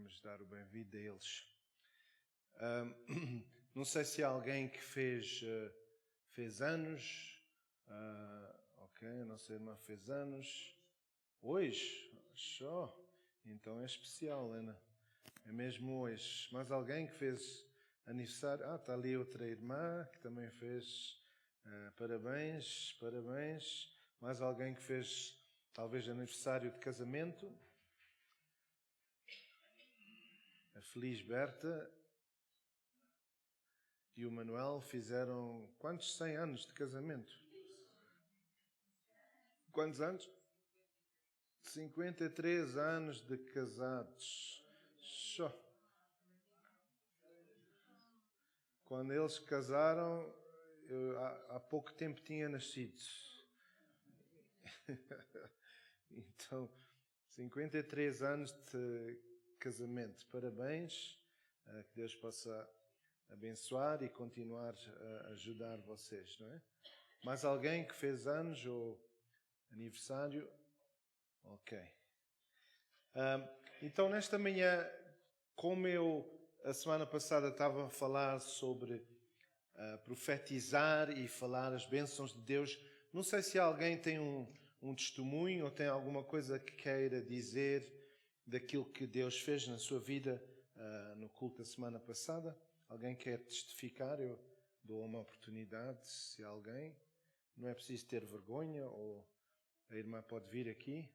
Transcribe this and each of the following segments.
Queremos dar o bem-vindo a eles. Não sei se há alguém que fez anos. Ok, a nossa irmã fez anos. Hoje? Só. Então é especial, Ana. É mesmo hoje. Mais alguém que fez aniversário? Está ali outra irmã que também fez. Parabéns, parabéns. Mais alguém que fez talvez aniversário de casamento? A Feliz Berta e o Manuel fizeram quantos? 100 anos de casamento? Quantos anos? 53 anos de casados. Só. Quando eles casaram, eu há pouco tempo tinha nascido. Então, 53 anos de casamento. Parabéns. Que Deus possa abençoar e continuar a ajudar vocês, não é? Mais alguém que fez anos ou aniversário? Ok. Então, nesta manhã, como eu a semana passada estava a falar sobre profetizar e falar as bênçãos de Deus, não sei se alguém tem um testemunho ou tem alguma coisa que queira dizer daquilo que Deus fez na sua vida no culto da semana passada. Alguém quer testificar? Eu dou uma oportunidade, se alguém. Não é preciso ter vergonha, ou a irmã pode vir aqui.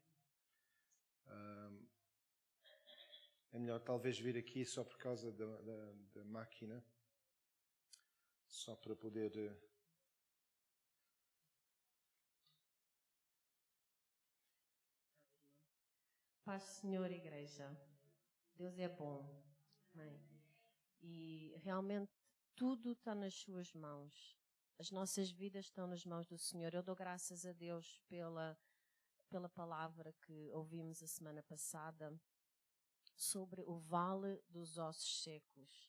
É melhor talvez vir aqui só por causa da máquina. Só para poder... Paz, Senhor, Igreja. Deus é bom. Amém. E realmente tudo está nas suas mãos. As nossas vidas estão nas mãos do Senhor. Eu dou graças a Deus pela palavra que ouvimos a semana passada sobre o vale dos ossos secos.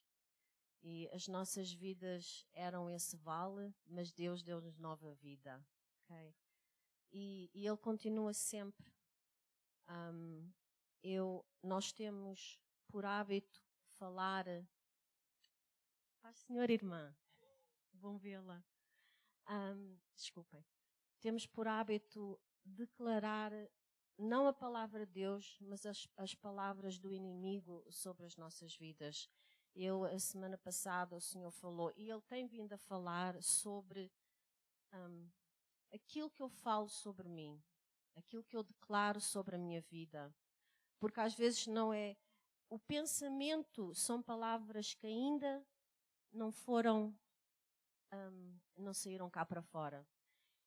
E as nossas vidas eram esse vale, mas Deus deu-nos nova vida. Okay? E Ele continua sempre. Nós temos por hábito falar... Paz, senhora irmã. Bom vê-la. Desculpem. Temos por hábito declarar não a palavra de Deus, mas as palavras do inimigo sobre as nossas vidas. A semana passada, o Senhor falou, e Ele tem vindo a falar sobre aquilo que eu falo sobre mim, aquilo que eu declaro sobre a minha vida. Porque às vezes não é... O pensamento são palavras que ainda não foram... não saíram cá para fora.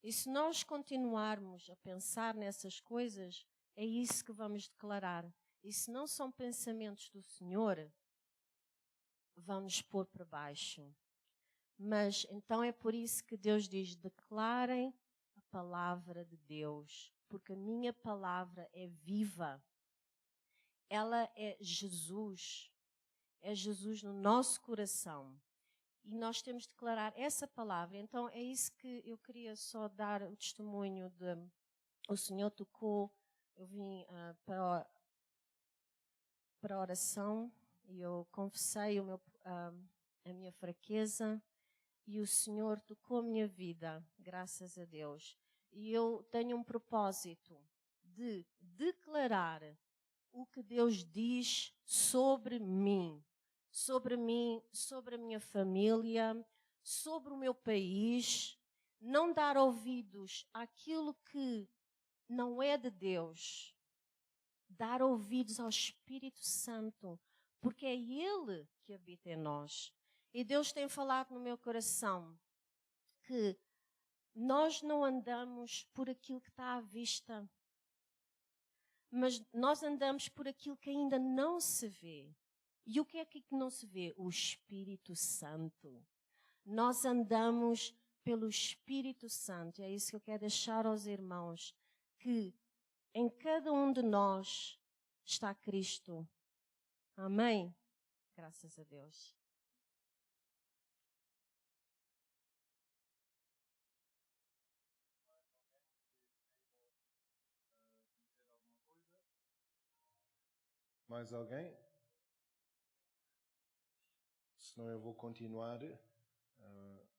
E se nós continuarmos a pensar nessas coisas, é isso que vamos declarar. E se não são pensamentos do Senhor, vamos pôr para baixo. Mas então é por isso que Deus diz, declarem a palavra de Deus, porque a minha palavra é viva. Ela é Jesus no nosso coração. E nós temos de declarar essa palavra. Então é isso que eu queria só dar o testemunho de... O Senhor tocou, eu vim para a oração e eu confessei a minha fraqueza e o Senhor tocou a minha vida, graças a Deus. E eu tenho um propósito de declarar o que Deus diz sobre mim, sobre a minha família, sobre o meu país, não dar ouvidos àquilo que não é de Deus, dar ouvidos ao Espírito Santo, porque é Ele que habita em nós. E Deus tem falado no meu coração que nós não andamos por aquilo que está à vista, mas nós andamos por aquilo que ainda não se vê. E o que é que não se vê? O Espírito Santo. Nós andamos pelo Espírito Santo. É isso que eu quero deixar aos irmãos, que em cada um de nós está Cristo. Amém? Graças a Deus. Mais alguém? senão eu vou continuar,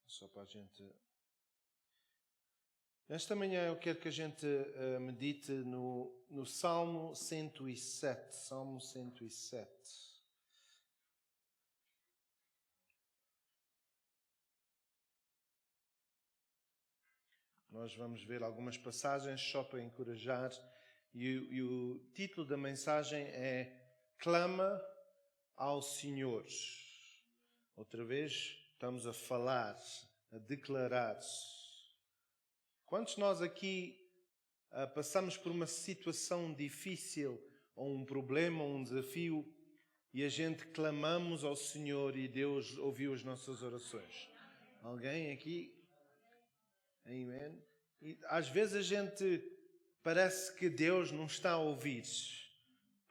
só para a gente... Esta manhã eu quero que a gente medite no Salmo 107. Salmo 107. Nós vamos ver algumas passagens só para encorajar. E o título da mensagem é Clama ao Senhor. Outra vez estamos a falar, a declarar. Quantos de nós aqui passamos por uma situação difícil, ou um problema, ou um desafio, e a gente clamamos ao Senhor e Deus ouviu as nossas orações? Alguém aqui? Amém? E às vezes a gente parece que Deus não está a ouvir.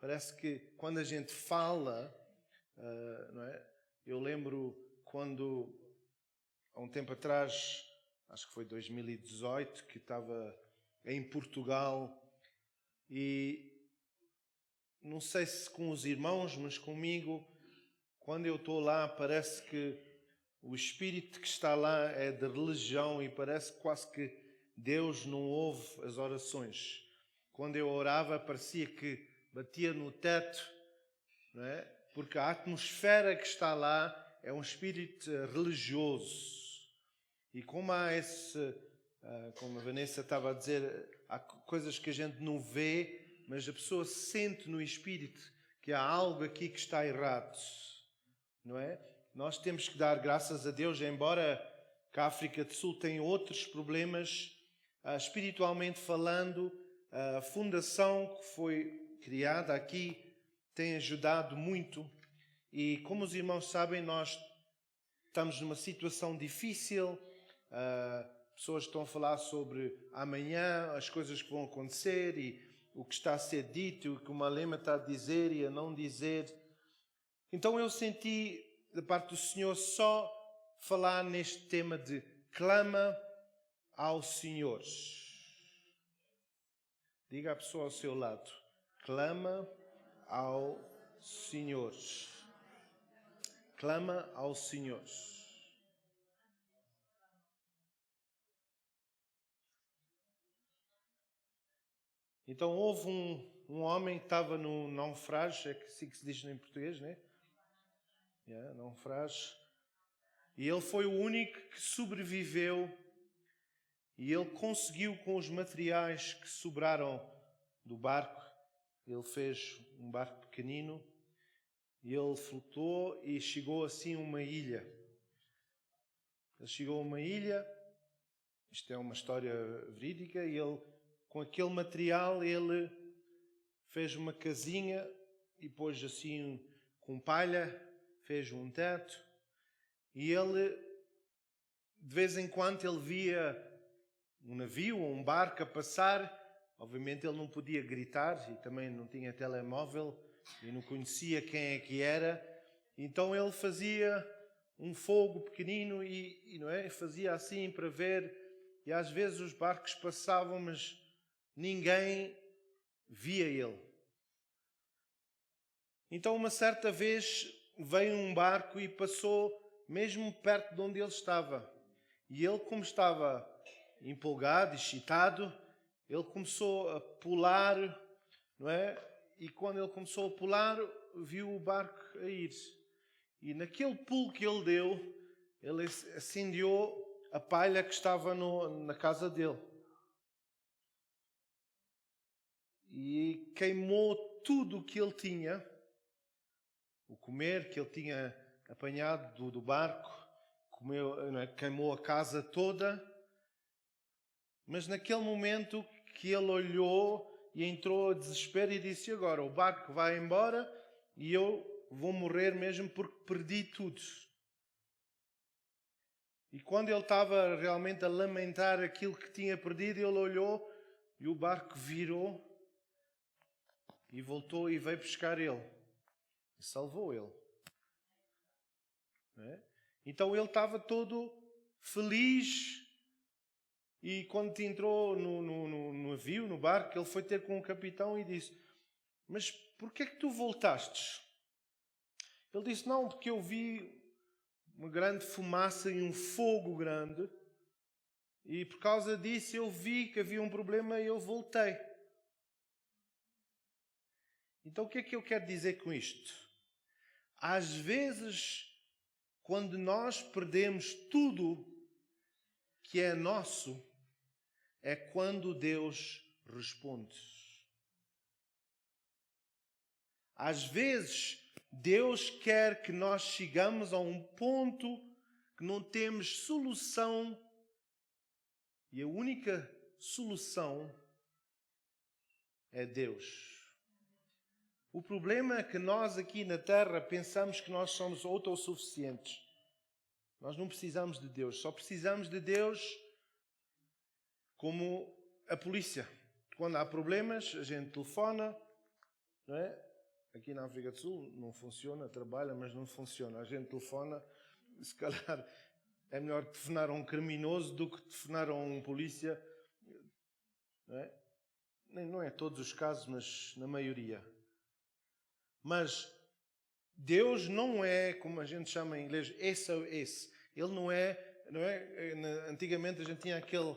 Parece que quando a gente fala, não é? Eu lembro quando, há um tempo atrás, acho que foi 2018, que estava em Portugal e não sei se com os irmãos, mas comigo, quando eu estou lá, parece que o espírito que está lá é de religião e parece quase que Deus não ouve as orações. Quando eu orava, parecia que batia no teto, não é? Porque a atmosfera que está lá é um espírito religioso. E como há como a Vanessa estava a dizer, há coisas que a gente não vê, mas a pessoa sente no espírito que há algo aqui que está errado, não é? Nós temos que dar graças a Deus, embora que a África do Sul tenha outros problemas, espiritualmente falando, a fundação que foi criada aqui tem ajudado muito. E como os irmãos sabem, nós estamos numa situação difícil. Pessoas estão a falar sobre amanhã, as coisas que vão acontecer e o que está a ser dito, o que uma lema está a dizer e a não dizer. Então eu senti, da parte do Senhor, só falar neste tema de clama ao Senhor. Diga à pessoa ao seu lado, clama ao Senhor. Clama ao Senhor. Então houve um homem que estava no naufrágio, é assim que se diz em português, né? Naufrágio. E ele foi o único que sobreviveu e ele conseguiu, com os materiais que sobraram do barco, ele fez um barco pequenino e ele flutuou e chegou assim a uma ilha. Ele chegou a uma ilha, isto é uma história verídica, e ele, com aquele material, ele fez uma casinha e pôs assim com palha, fez um teto. E ele, de vez em quando, ele via um navio ou um barco a passar. Obviamente ele não podia gritar e também não tinha telemóvel e não conhecia quem é que era. Então ele fazia um fogo pequenino e não é? Fazia assim para ver. E às vezes os barcos passavam, mas ninguém via ele. Então uma certa vez veio um barco e passou mesmo perto de onde ele estava. E ele, como estava empolgado, excitado, ele começou a pular, não é? E quando ele começou a pular, viu o barco a ir. E naquele pulo que ele deu, ele acendeu a palha que estava na casa dele. E queimou tudo o que ele tinha, o comer que ele tinha apanhado do barco, queimou a casa toda. Mas naquele momento que ele olhou e entrou a desespero e disse: agora o barco vai embora e eu vou morrer mesmo porque perdi tudo. E quando ele estava realmente a lamentar aquilo que tinha perdido, ele olhou e o barco virou e voltou e veio pescar ele. E salvou ele. Não é? Então ele estava todo feliz. E quando entrou no navio, no barco, ele foi ter com o capitão e disse: mas porquê é que tu voltastes? Ele disse: não, porque eu vi uma grande fumaça e um fogo grande. E por causa disso eu vi que havia um problema e eu voltei. Então o que é que eu quero dizer com isto? Às vezes, quando nós perdemos tudo que é nosso, é quando Deus responde. Às vezes, Deus quer que nós chegamos a um ponto que não temos solução. E a única solução é Deus. O problema é que nós aqui na Terra pensamos que nós somos autossuficientes. Nós não precisamos de Deus. Só precisamos de Deus como a polícia. Quando há problemas, a gente telefona, não é? Aqui na África do Sul não funciona, trabalha, mas não funciona. A gente telefona, se calhar é melhor telefonar a um criminoso do que telefonar a um polícia. Não é? Não é todos os casos, mas na maioria. Mas Deus não é, como a gente chama em inglês, SOS. Ele não é. Antigamente a gente tinha aquele,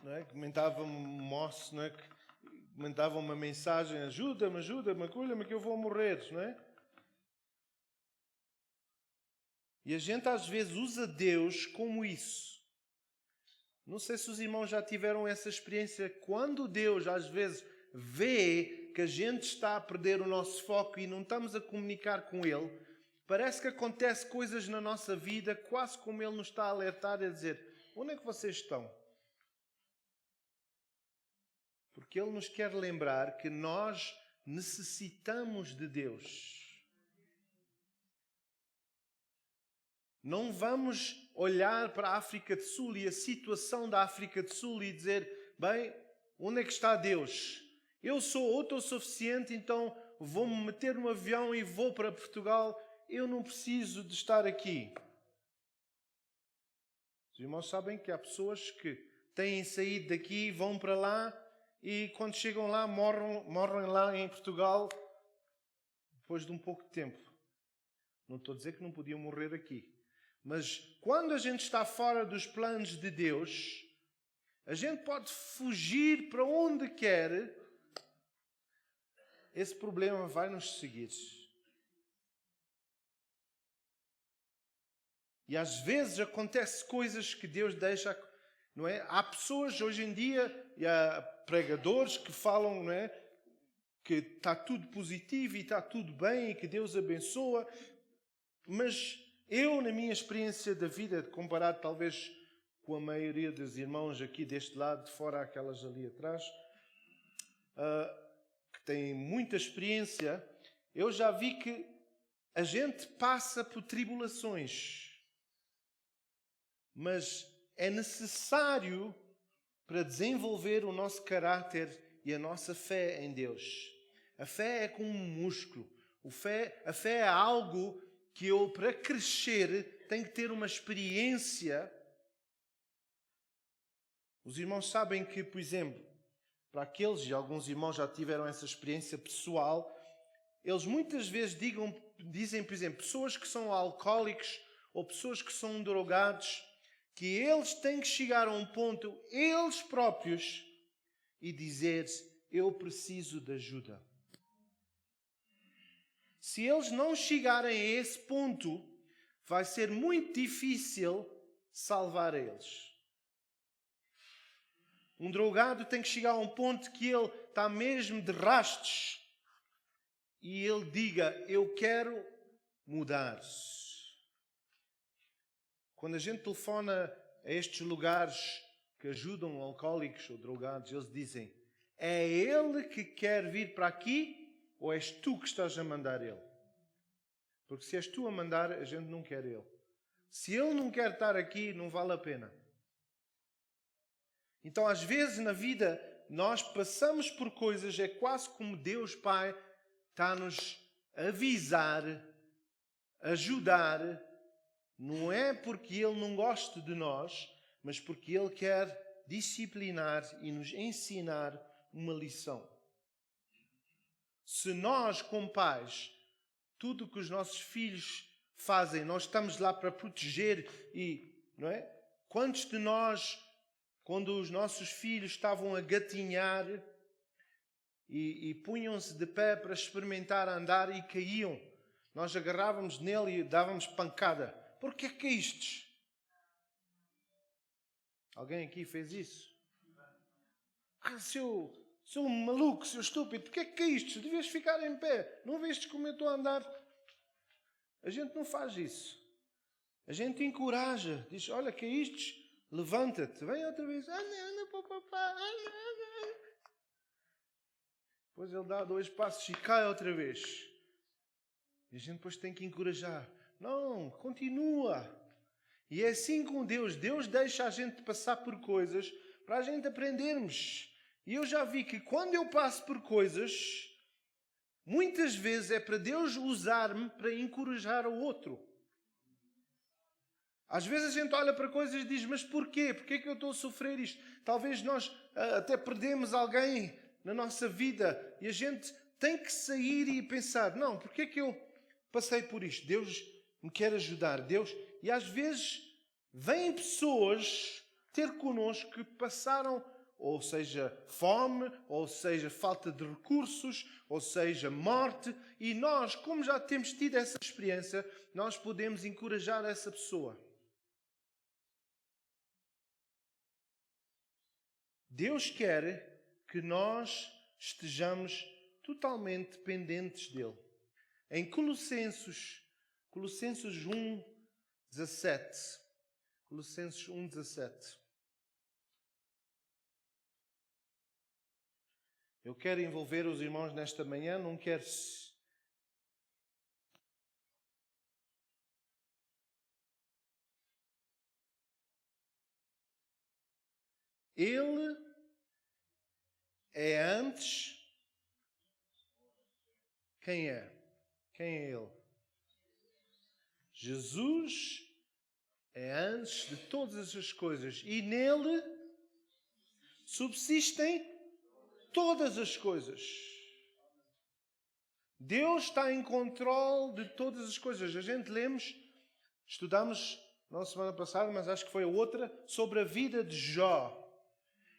não é, que comentava moço, não é, que comentava uma mensagem: ajuda-me, acolha-me que eu vou morrer, não é? E a gente às vezes usa Deus como isso. Não sei se os irmãos já tiveram essa experiência. Quando Deus às vezes vê que a gente está a perder o nosso foco e não estamos a comunicar com Ele, parece que acontece coisas na nossa vida quase como Ele nos está a alertar e a dizer: onde é que vocês estão? Porque Ele nos quer lembrar que nós necessitamos de Deus. Não vamos olhar para a África do Sul e a situação da África do Sul e dizer: bem, onde é que está Deus? Eu sou autossuficiente, então vou-me meter no avião e vou para Portugal. Eu não preciso de estar aqui. Os irmãos sabem que há pessoas que têm saído daqui, vão para lá e quando chegam lá morrem lá em Portugal depois de um pouco de tempo. Não estou a dizer que não podiam morrer aqui. Mas quando a gente está fora dos planos de Deus, a gente pode fugir para onde quer. Esse problema vai nos seguir. E às vezes acontecem coisas que Deus deixa, não é? Há pessoas hoje em dia, e há pregadores que falam, não é, que está tudo positivo e está tudo bem e que Deus abençoa. Mas eu, na minha experiência da vida, comparado talvez com a maioria dos irmãos aqui deste lado, de fora aquelas ali atrás, que têm muita experiência, eu já vi que a gente passa por tribulações. Mas é necessário para desenvolver o nosso caráter e a nossa fé em Deus. A fé é como um músculo. A fé é algo que eu, para crescer, tenho que ter uma experiência. Os irmãos sabem que, por exemplo, para aqueles, e alguns irmãos já tiveram essa experiência pessoal, eles muitas vezes dizem, por exemplo, pessoas que são alcoólicos ou pessoas que são drogados, que eles têm que chegar a um ponto, eles próprios, e dizer: eu preciso de ajuda. Se eles não chegarem a esse ponto, vai ser muito difícil salvar eles. Um drogado tem que chegar a um ponto que ele está mesmo de rastos e ele diga: eu quero mudar. Quando a gente telefona a estes lugares que ajudam alcoólicos ou drogados, eles dizem: é ele que quer vir para aqui ou és tu que estás a mandar ele? Porque se és tu a mandar, a gente não quer ele. Se ele não quer estar aqui, não vale a pena. Então, às vezes na vida, nós passamos por coisas, é quase como Deus Pai está-nos a avisar, ajudar. Não é porque Ele não gosta de nós, mas porque Ele quer disciplinar e nos ensinar uma lição. Se nós, como pais, tudo o que os nossos filhos fazem. Nós estamos lá para proteger e, não é? Quantos de nós, quando os nossos filhos estavam a gatinhar e punham-se de pé para experimentar andar e caíam, nós agarrávamos nele e dávamos pancada. Por que caíste? Alguém aqui fez isso? Seu maluco, seu estúpido, por que caíste? Devias ficar em pé. Não viste como eu estou a andar? A gente não faz isso. A gente encoraja. Diz, olha, caíste? Levanta-te. Vem outra vez. Anda para o papá. Depois ele dá 2 passos e cai outra vez. E a gente depois tem que encorajar. Não, continua. E é assim com Deus. Deus deixa a gente passar por coisas para a gente aprendermos. E eu já vi que quando eu passo por coisas, muitas vezes é para Deus usar-me para encorajar o outro. Às vezes a gente olha para coisas e diz, mas porquê? Porquê que eu estou a sofrer isto? Talvez nós até perdemos alguém na nossa vida e a gente tem que sair e pensar, não, porquê que eu passei por isto? Deus me quer ajudar. Deus... E às vezes vêm pessoas ter connosco que passaram, ou seja, fome, ou seja, falta de recursos, ou seja, morte, e nós, como já temos tido essa experiência, nós podemos encorajar essa pessoa. Deus quer que nós estejamos totalmente dependentes dele. Em Colossenses 1:17. Colossenses 1:17. Eu quero envolver os irmãos nesta manhã, não quero... Ele é antes... Quem é? Quem é Ele? Jesus é antes de todas as coisas. E nele subsistem todas as coisas. Deus está em controle de todas as coisas. A gente estudamos na semana passada, mas acho que foi a outra, sobre a vida de Jó.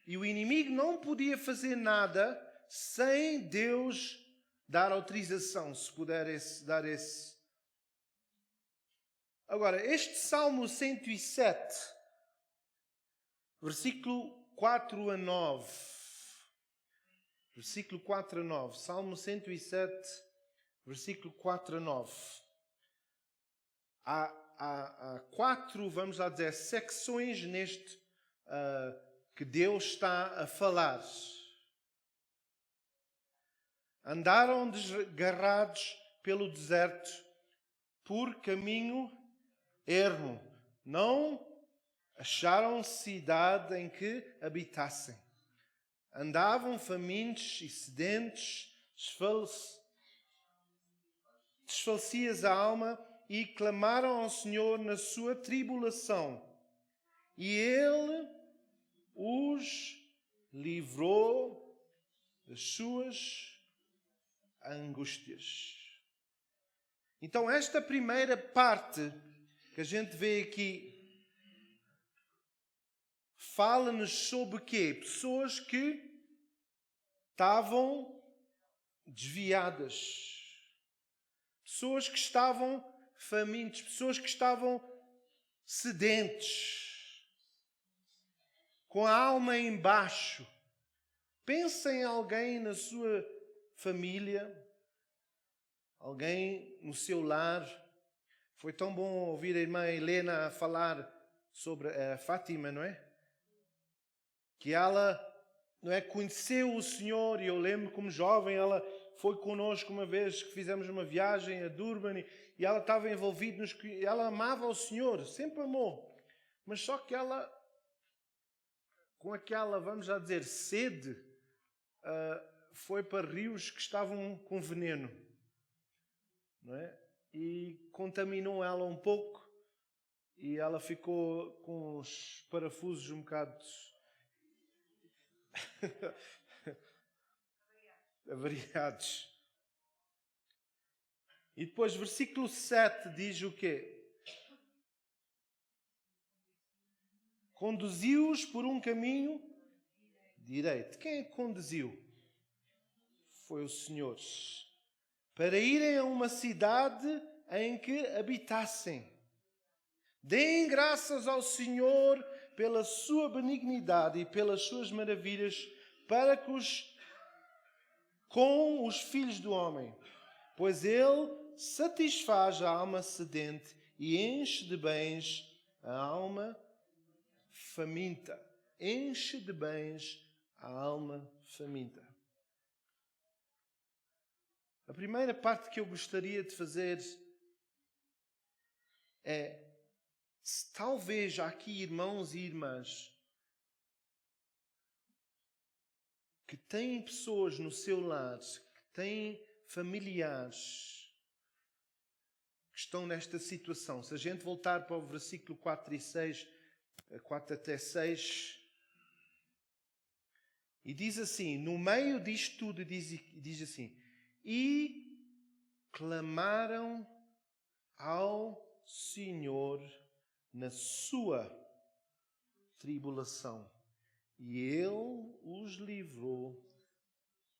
E o inimigo não podia fazer nada sem Deus dar autorização, se puder dar esse. Agora, este Salmo 107, versículo 4 a 9. Versículo 4 a 9. Salmo 107, versículo 4 a 9. Há 4, vamos lá dizer, secções neste que Deus está a falar. Andaram desgarrados pelo deserto, por caminho ermo. Não acharam cidade em que habitassem. Andavam famintos e sedentos, desfalecia-lhes a alma e clamaram ao Senhor na sua tribulação. E Ele os livrou das suas angústias. Então, esta primeira parte que a gente vê aqui fala-nos sobre quê? Pessoas que estavam desviadas. Pessoas que estavam famintos. Pessoas que estavam sedentes. Com a alma em baixo. Pensa em alguém na sua família. Alguém no seu lar. Foi tão bom ouvir a irmã Helena falar sobre a Fátima, não é? Que ela, não é, conheceu o Senhor, e eu lembro como jovem, ela foi connosco uma vez que fizemos uma viagem a Durban e ela estava envolvida, ela amava o Senhor, sempre amou, mas só que ela, com aquela, vamos lá dizer, sede, foi para rios que estavam com veneno, não é? E contaminou ela um pouco e ela ficou com os parafusos um bocado avariados. E depois, versículo 7 diz o quê? Conduziu-os por um caminho direito. Quem é que conduziu? Foi o Senhor. Para irem a uma cidade em que habitassem. Deem graças ao Senhor pela sua benignidade e pelas suas maravilhas para com os filhos do homem. Pois Ele satisfaz a alma sedente e enche de bens a alma faminta. Enche de bens a alma faminta. A primeira parte que eu gostaria de fazer é, se talvez há aqui irmãos e irmãs que têm pessoas no seu lar, que têm familiares que estão nesta situação. Se a gente voltar para o versículo 4 e 6, 4 até 6, e diz assim, no meio disto tudo, diz assim, e clamaram ao Senhor na sua tribulação, e Ele os livrou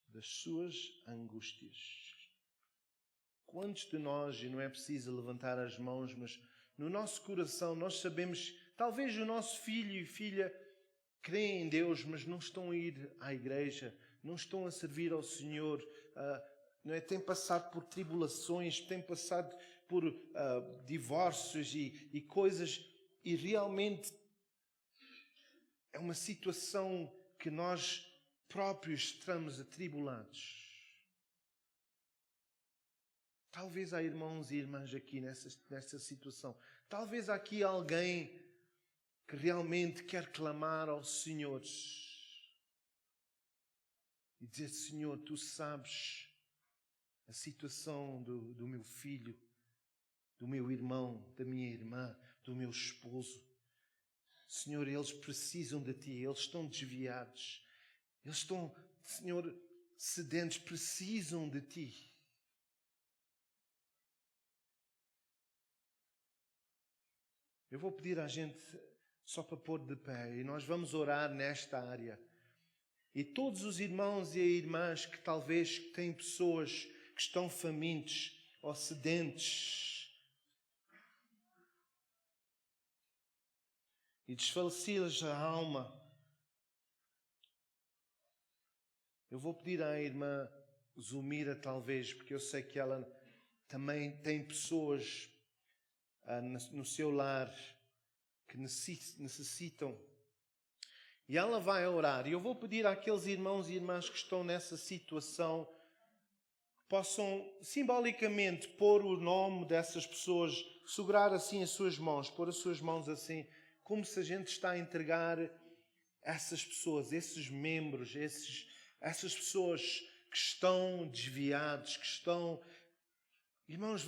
das suas angústias. Quantos de nós, e não é preciso levantar as mãos, mas no nosso coração nós sabemos, talvez o nosso filho e filha creem em Deus, mas não estão a ir à igreja, não estão a servir ao Senhor, não é? Têm passado por tribulações, têm passado por divórcios e coisas, e realmente é uma situação que nós próprios estamos atribulados. Talvez há irmãos e irmãs aqui nesta situação. Talvez há aqui alguém que realmente quer clamar ao Senhor e dizer, Senhor, Tu sabes a situação do meu filho, do meu irmão, da minha irmã, do meu esposo. Senhor, eles precisam de Ti, eles estão desviados. Eles estão, Senhor, sedentos, precisam de Ti. Eu vou pedir à gente só para pôr de pé e nós vamos orar nesta área. E todos os irmãos e irmãs que talvez têm pessoas que estão famintos ou sedentes e desfaleceu-lhes a alma, eu vou pedir à irmã Zulmira, talvez, porque eu sei que ela também tem pessoas no seu lar que necessitam. E ela vai orar. E eu vou pedir àqueles irmãos e irmãs que estão nessa situação que possam simbolicamente pôr o nome dessas pessoas, segurar assim as suas mãos, pôr as suas mãos assim, como se a gente está a entregar essas pessoas, esses membros, essas pessoas que estão desviados, que estão... Irmãos,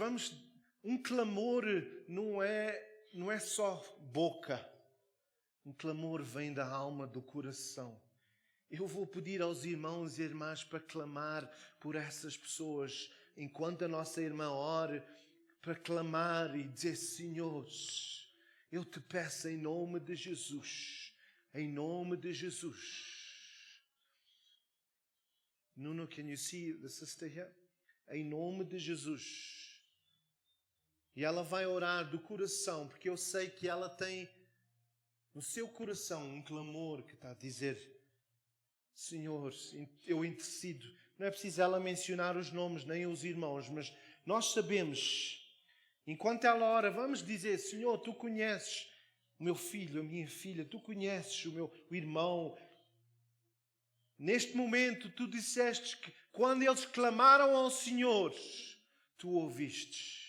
um clamor não é só boca. Um clamor vem da alma, do coração. Eu vou pedir aos irmãos e irmãs para clamar por essas pessoas, enquanto a nossa irmã ore, para clamar e dizer, Senhor, eu te peço em nome de Jesus, em nome de Jesus. Nuno, can you see the sister here? Em nome de Jesus. E ela vai orar do coração, porque eu sei que ela tem no seu coração um clamor que está a dizer, Senhor, eu intercedo. Não é preciso ela mencionar os nomes, nem os irmãos, mas nós sabemos, enquanto ela ora, vamos dizer, Senhor, Tu conheces o meu filho, a minha filha, Tu conheces o meu irmão. Neste momento, Tu disseste que quando eles clamaram ao Senhor, Tu ouvistes.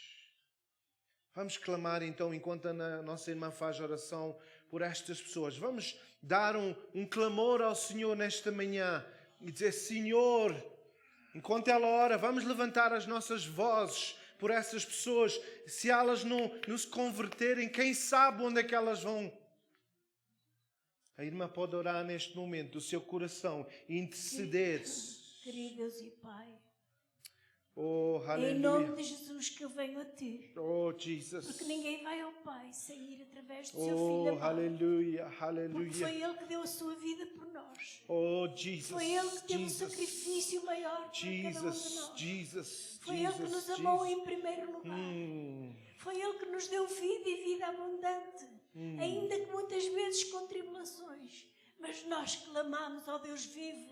Vamos clamar então, enquanto a nossa irmã faz oração por estas pessoas. Vamos dar um clamor ao Senhor nesta manhã e dizer, Senhor, enquanto ela ora, vamos levantar as nossas vozes por essas pessoas. Se elas não se converterem, quem sabe onde é que elas vão? A irmã pode orar neste momento do seu coração e interceder. Querido Deus e Pai, Oh, É em nome aleluia. de Jesus que eu venho a ti. Oh, Jesus. Porque ninguém vai ao Pai sem ir através do seu Filho Oh, amado. aleluia, Porque aleluia. foi Ele que deu a sua vida por nós. Oh, Jesus, Foi Ele que teve um Jesus, sacrifício maior por cada um de Jesus, nós. Jesus, Foi Ele que nos amou em primeiro lugar. Foi Ele que nos deu vida e vida abundante. Ainda que muitas vezes com tribulações. Mas nós clamamos ao Deus vivo,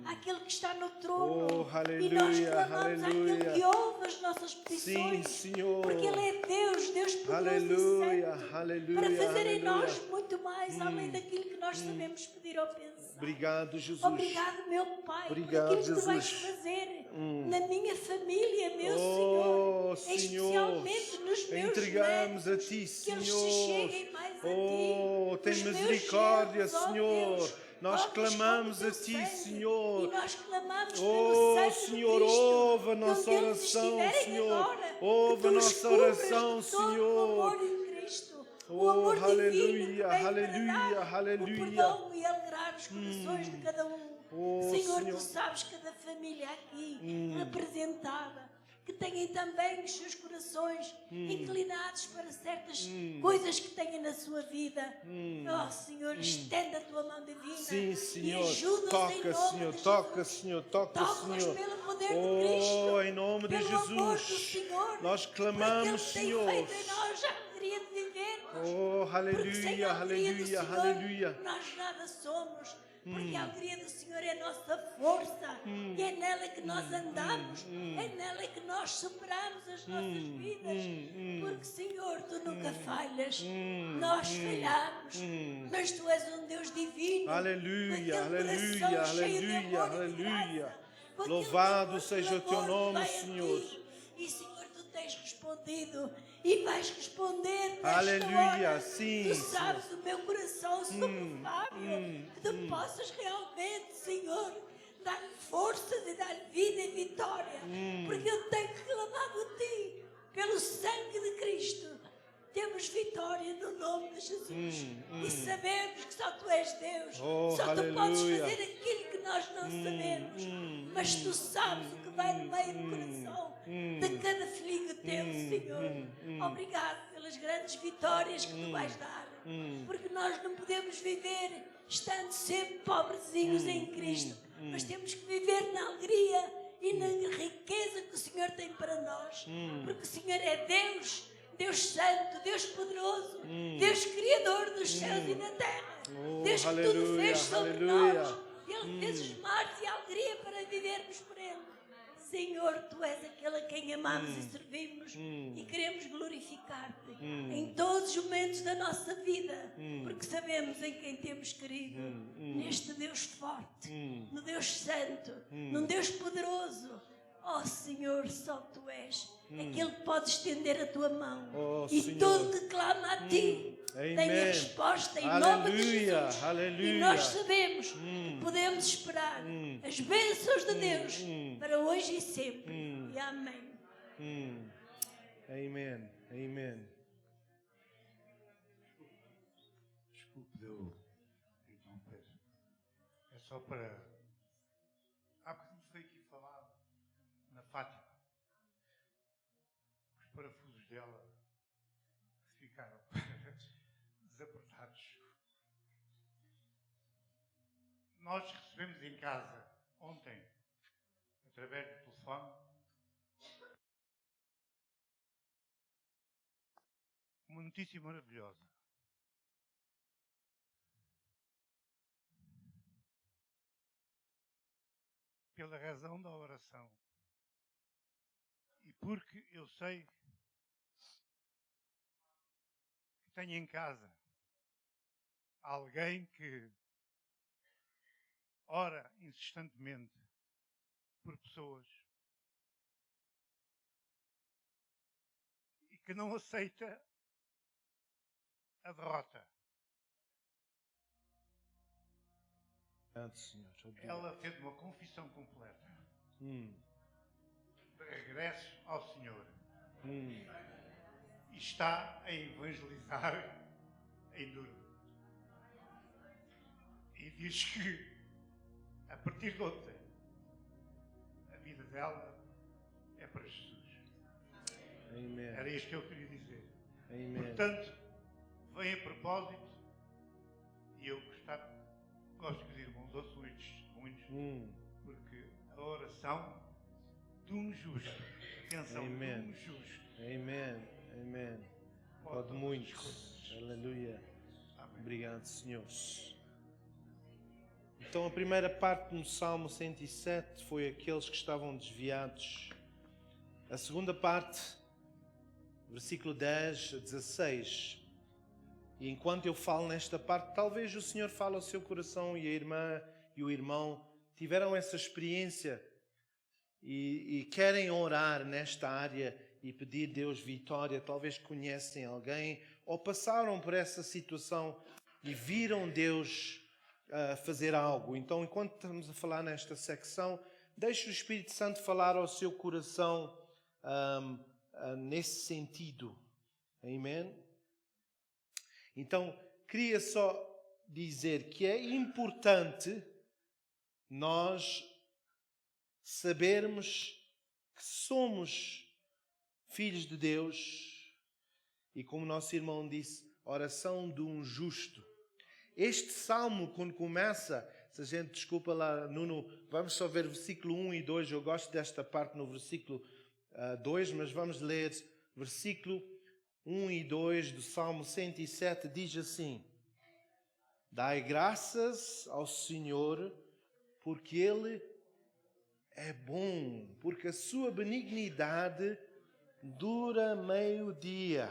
àquele que está no trono. Oh, aleluia, e nós clamamos aleluia. àquele que ouve as nossas petições. Sim, Senhor. Porque Ele é Deus, Deus poderoso Aleluia, e santo. aleluia, Para fazer em aleluia. nós muito mais, além daquilo que nós sabemos pedir ou pensar. Obrigado, Jesus. Obrigado, meu Pai, Obrigado, por aquilo que tu vais Jesus. fazer na minha família, meu Oh, Senhor. Senhor, Especialmente nos meus entregamos netos, a Ti, que eles Senhor. se cheguem mais a Oh, Ti. tem Os meus misericórdia, genros, ó Senhor. Deus, Nós toca-os com clamamos o teu a Ti, sangue. Senhor. E nós clamamos Oh, pelo sangue Senhor, de Cristo. ouve a nossa onde eles oração, estiverem Senhor. agora, Ouve que a tu os nossa cubras oração, de todo o Senhor. amor em Cristo. O Oh, amor divino que aleluia, vem para aleluia, dar aleluia. o perdão e alegrar os corações de cada um. Oh, Senhor, Senhor. tu sabes cada família aqui representada, que têm também os seus corações inclinados para certas coisas que têm na sua vida. Oh, Senhor, estenda a tua mão divina Sim, Senhor. e ajuda-os em Toca, nome Senhor. de Toca, Jesus. Senhor. Toca, Toca-os Senhor. pelo poder de Oh, Cristo, em nome de pelo amor do Jesus. Senhor, Nós por clamamos, aquilo que Senhor. tem feito em nós a alegria de vivermos. Oh, Porque sem aleluia, a alegria do aleluia, Senhor, aleluia. nós nada somos. Porque a alegria do Senhor é a nossa força. E é nela que nós andamos. É nela que nós superamos as nossas vidas. Porque, Senhor, tu nunca falhas. Nós falhamos. Mas tu és um Deus divino. Aleluia, com aquele aleluia, coração cheio de aleluia, amor e de graça, aleluia. com aquele Louvado amor seja o pelo teu amor que nome, vai a Senhor. ti. E, Senhor, tu tens respondido e vais responder nesta Aleluia, hora. sim, Tu sabes o meu coração sobre Fábio. Que tu possas realmente, Senhor, dar-lhe forças e dar-lhe vida e vitória. Porque eu tenho clamado a ti, pelo sangue de Cristo. Temos vitória no nome de Jesus. E sabemos que só tu és Deus. Oh, só tu podes aleluia. fazer aquilo que nós não sabemos. Mas tu sabes o que vai no meio do coração de cada filho teu, Senhor. Obrigado pelas grandes vitórias que tu vais dar. Porque nós não podemos viver estando sempre pobrezinhos em Cristo. Mas temos que viver na alegria e na riqueza que o Senhor tem para nós. Porque o Senhor é Deus, Deus Santo, Deus Poderoso, Deus Criador dos céus e da terra. Oh, Deus que tudo aleluia, fez sobre aleluia. nós. Ele fez os mares e a alegria para vivermos por Ele. Senhor, Tu és aquele a quem amamos e servimos e queremos glorificar-te em todos os momentos da nossa vida, porque sabemos em quem temos querido, neste Deus forte, no Deus Santo, num Deus poderoso. Oh Senhor, só Tu és aquele que pode estender a Tua mão. Oh, E Senhor. todo que clama a Ti tem a Amém. resposta em Aleluia, nome de Jesus. aleluia. E nós sabemos que podemos esperar as bênçãos de Deus para hoje e sempre. E amém. Amen, amen. Desculpe de eu interromper. É só para... Há bocadinho foi aqui falado na Fátima. Os parafusos dela ficaram desapertados. Nós recebemos em casa, ontem, através do telefone, uma notícia maravilhosa. Pela razão da oração. E porque eu sei que tenho em casa alguém que ora insistentemente por pessoas e que não aceita a derrota. Obrigado, Senhor. Obrigado. Ela fez uma confissão completa Hum, de regresso ao Senhor hum. e está a evangelizar em Durban. E diz que a partir de ontem a vida dela é para Jesus. Amém. Era isto que eu queria dizer. Amém. Portanto, vem a propósito, e eu gosto que os irmãos ouçam estes testemunhos, porque a oração de um justo, atenção, Amém. de um justo, Amém. Amém. Pode muito. Aleluia. Amém. Obrigado, Senhor. Então a primeira parte no Salmo 107 foi aqueles que estavam desviados. A segunda parte, versículo 10 a 16. E enquanto eu falo nesta parte, talvez o Senhor fale ao seu coração e a irmã e o irmão tiveram essa experiência e querem orar nesta área e pedir a Deus vitória. Talvez conhecem alguém ou passaram por essa situação e viram Deus fazer algo. Então, enquanto estamos a falar nesta secção, deixe o Espírito Santo falar ao seu coração nesse sentido. Amém? Então, queria só dizer que é importante nós sabermos que somos filhos de Deus e, como nosso irmão disse, oração de um justo. Este salmo, quando começa, se a gente, desculpa lá, Nuno, vamos só ver versículo 1 e 2, eu gosto desta parte no versículo 2, mas vamos ler versículo 1 e 2 do Salmo 107, diz assim: Dai graças ao Senhor, porque Ele é bom, porque a sua benignidade dura meio-dia.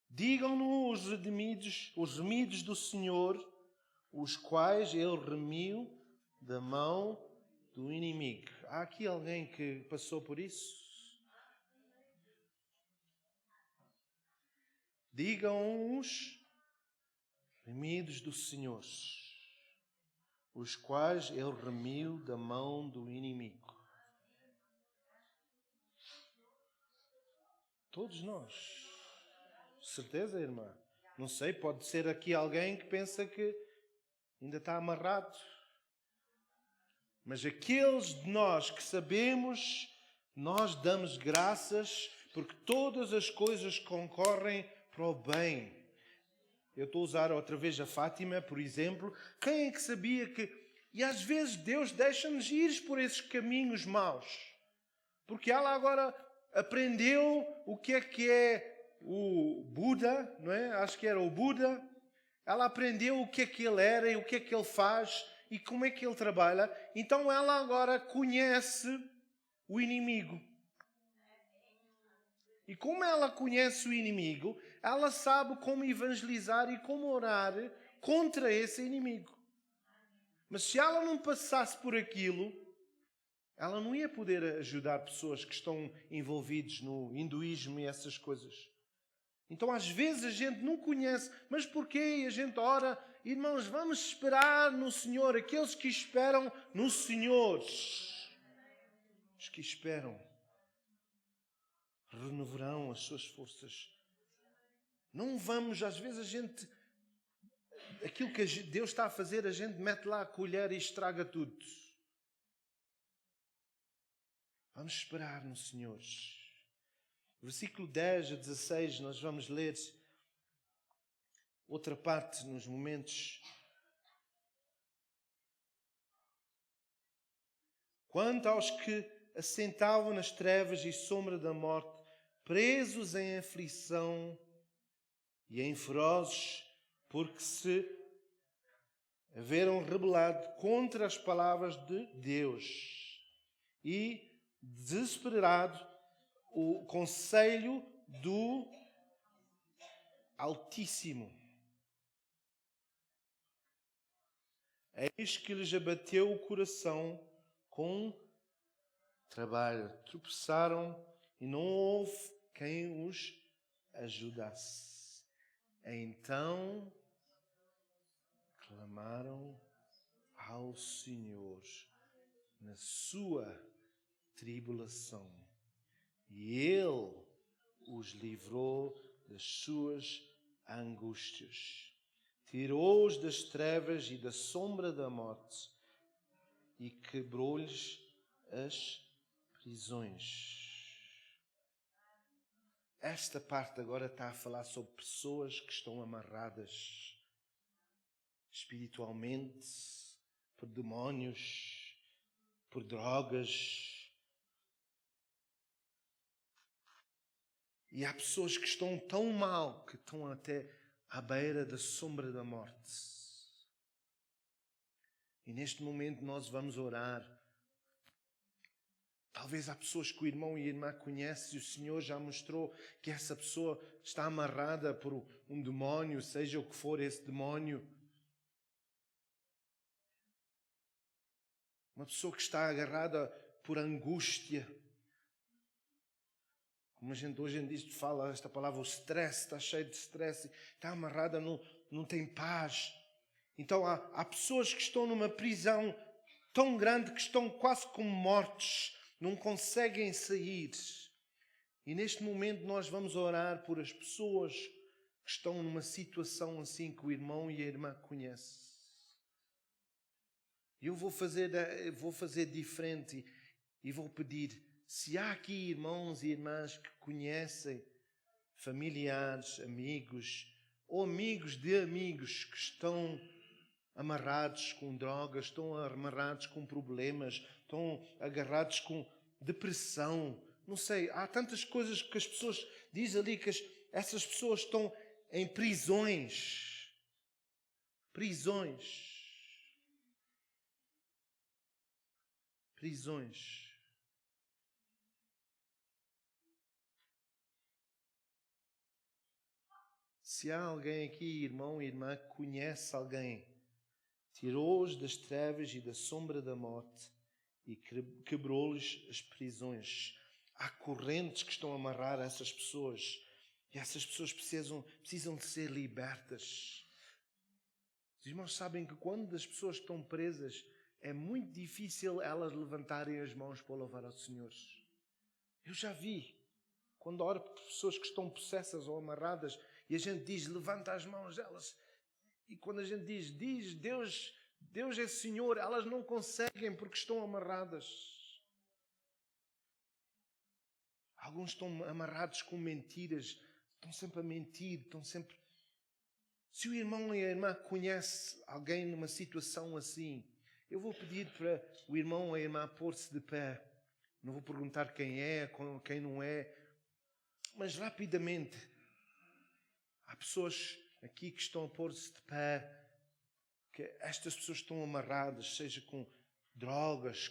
Digam-no os remidos do Senhor, os quais Ele remiu da mão do inimigo. Há aqui alguém que passou por isso? Digam os remidos do Senhor, os quais Ele remiu da mão do inimigo. Todos nós. Certeza, irmã? Não sei, pode ser aqui alguém que pensa que ainda está amarrado. Mas aqueles de nós que sabemos, nós damos graças porque todas as coisas concorrem para o bem. Eu estou a usar outra vez a Fátima, por exemplo. Quem é que sabia que... E às vezes Deus deixa-nos ir por esses caminhos maus. Porque ela agora aprendeu o que é o Buda, não é? Acho que era o Buda. Ela aprendeu o que é que ele era e o que é que ele faz e como é que ele trabalha. Então ela agora conhece o inimigo. E como ela conhece o inimigo, ela sabe como evangelizar e como orar contra esse inimigo. Mas se ela não passasse por aquilo, ela não ia poder ajudar pessoas que estão envolvidas no hinduísmo e essas coisas. Então às vezes a gente não conhece, mas porquê? A gente ora, irmãos, vamos esperar no Senhor. Aqueles que esperam no Senhor, os que esperam, renovarão as suas forças. Não vamos, às vezes a gente, aquilo que Deus está a fazer, a gente mete lá a colher e estraga tudo. Vamos esperar no Senhor. Versículo 10 a 16, nós vamos ler outra parte nos momentos. Quanto aos que assentavam nas trevas e sombra da morte, presos em aflição e em ferozes, porque se haveram rebelado contra as palavras de Deus e desesperado o conselho do Altíssimo. Eis que lhes abateu o coração com trabalho. Tropeçaram e não houve quem os ajudasse. Então clamaram ao Senhor na sua tribulação. E Ele os livrou das suas angústias. Tirou-os das trevas e da sombra da morte e quebrou-lhes as prisões. Esta parte agora está a falar sobre pessoas que estão amarradas espiritualmente por demónios, por drogas. E há pessoas que estão tão mal que estão até à beira da sombra da morte. E neste momento nós vamos orar. Talvez há pessoas que o irmão e a irmã conhecem e o Senhor já mostrou que essa pessoa está amarrada por um demónio, seja o que for esse demónio. Uma pessoa que está agarrada por angústia. Como a gente hoje em dia fala esta palavra, o stress, está cheio de stress, está amarrada, não tem paz. Então há pessoas que estão numa prisão tão grande que estão quase como mortos, não conseguem sair. E neste momento nós vamos orar por as pessoas que estão numa situação assim que o irmão e a irmã conhecem. Eu vou fazer diferente e vou pedir, se há aqui irmãos e irmãs que conhecem familiares, amigos ou amigos de amigos que estão amarrados com drogas, estão amarrados com problemas, estão agarrados com depressão, não sei, há tantas coisas que as pessoas dizem ali que essas pessoas estão em prisões. Prisões. Se há alguém aqui, irmão e irmã, que conhece alguém, tirou-os das trevas e da sombra da morte e quebrou-lhes as prisões. Há correntes que estão a amarrar essas pessoas e essas pessoas precisam de ser libertas. Os irmãos sabem que quando as pessoas estão presas, é muito difícil elas levantarem as mãos para louvar ao Senhor. Eu já vi, quando oro por pessoas que estão possessas ou amarradas, e a gente diz, levanta as mãos delas. E quando a gente diz Deus é Senhor, elas não conseguem porque estão amarradas. Alguns estão amarrados com mentiras, estão sempre a mentir, estão sempre... Se o irmão e a irmã conhecem alguém numa situação assim, eu vou pedir para o irmão ou a irmã pôr-se de pé. Não vou perguntar quem é, quem não é. Mas rapidamente, há pessoas aqui que estão a pôr-se de pé. Que estas pessoas estão amarradas, seja com drogas,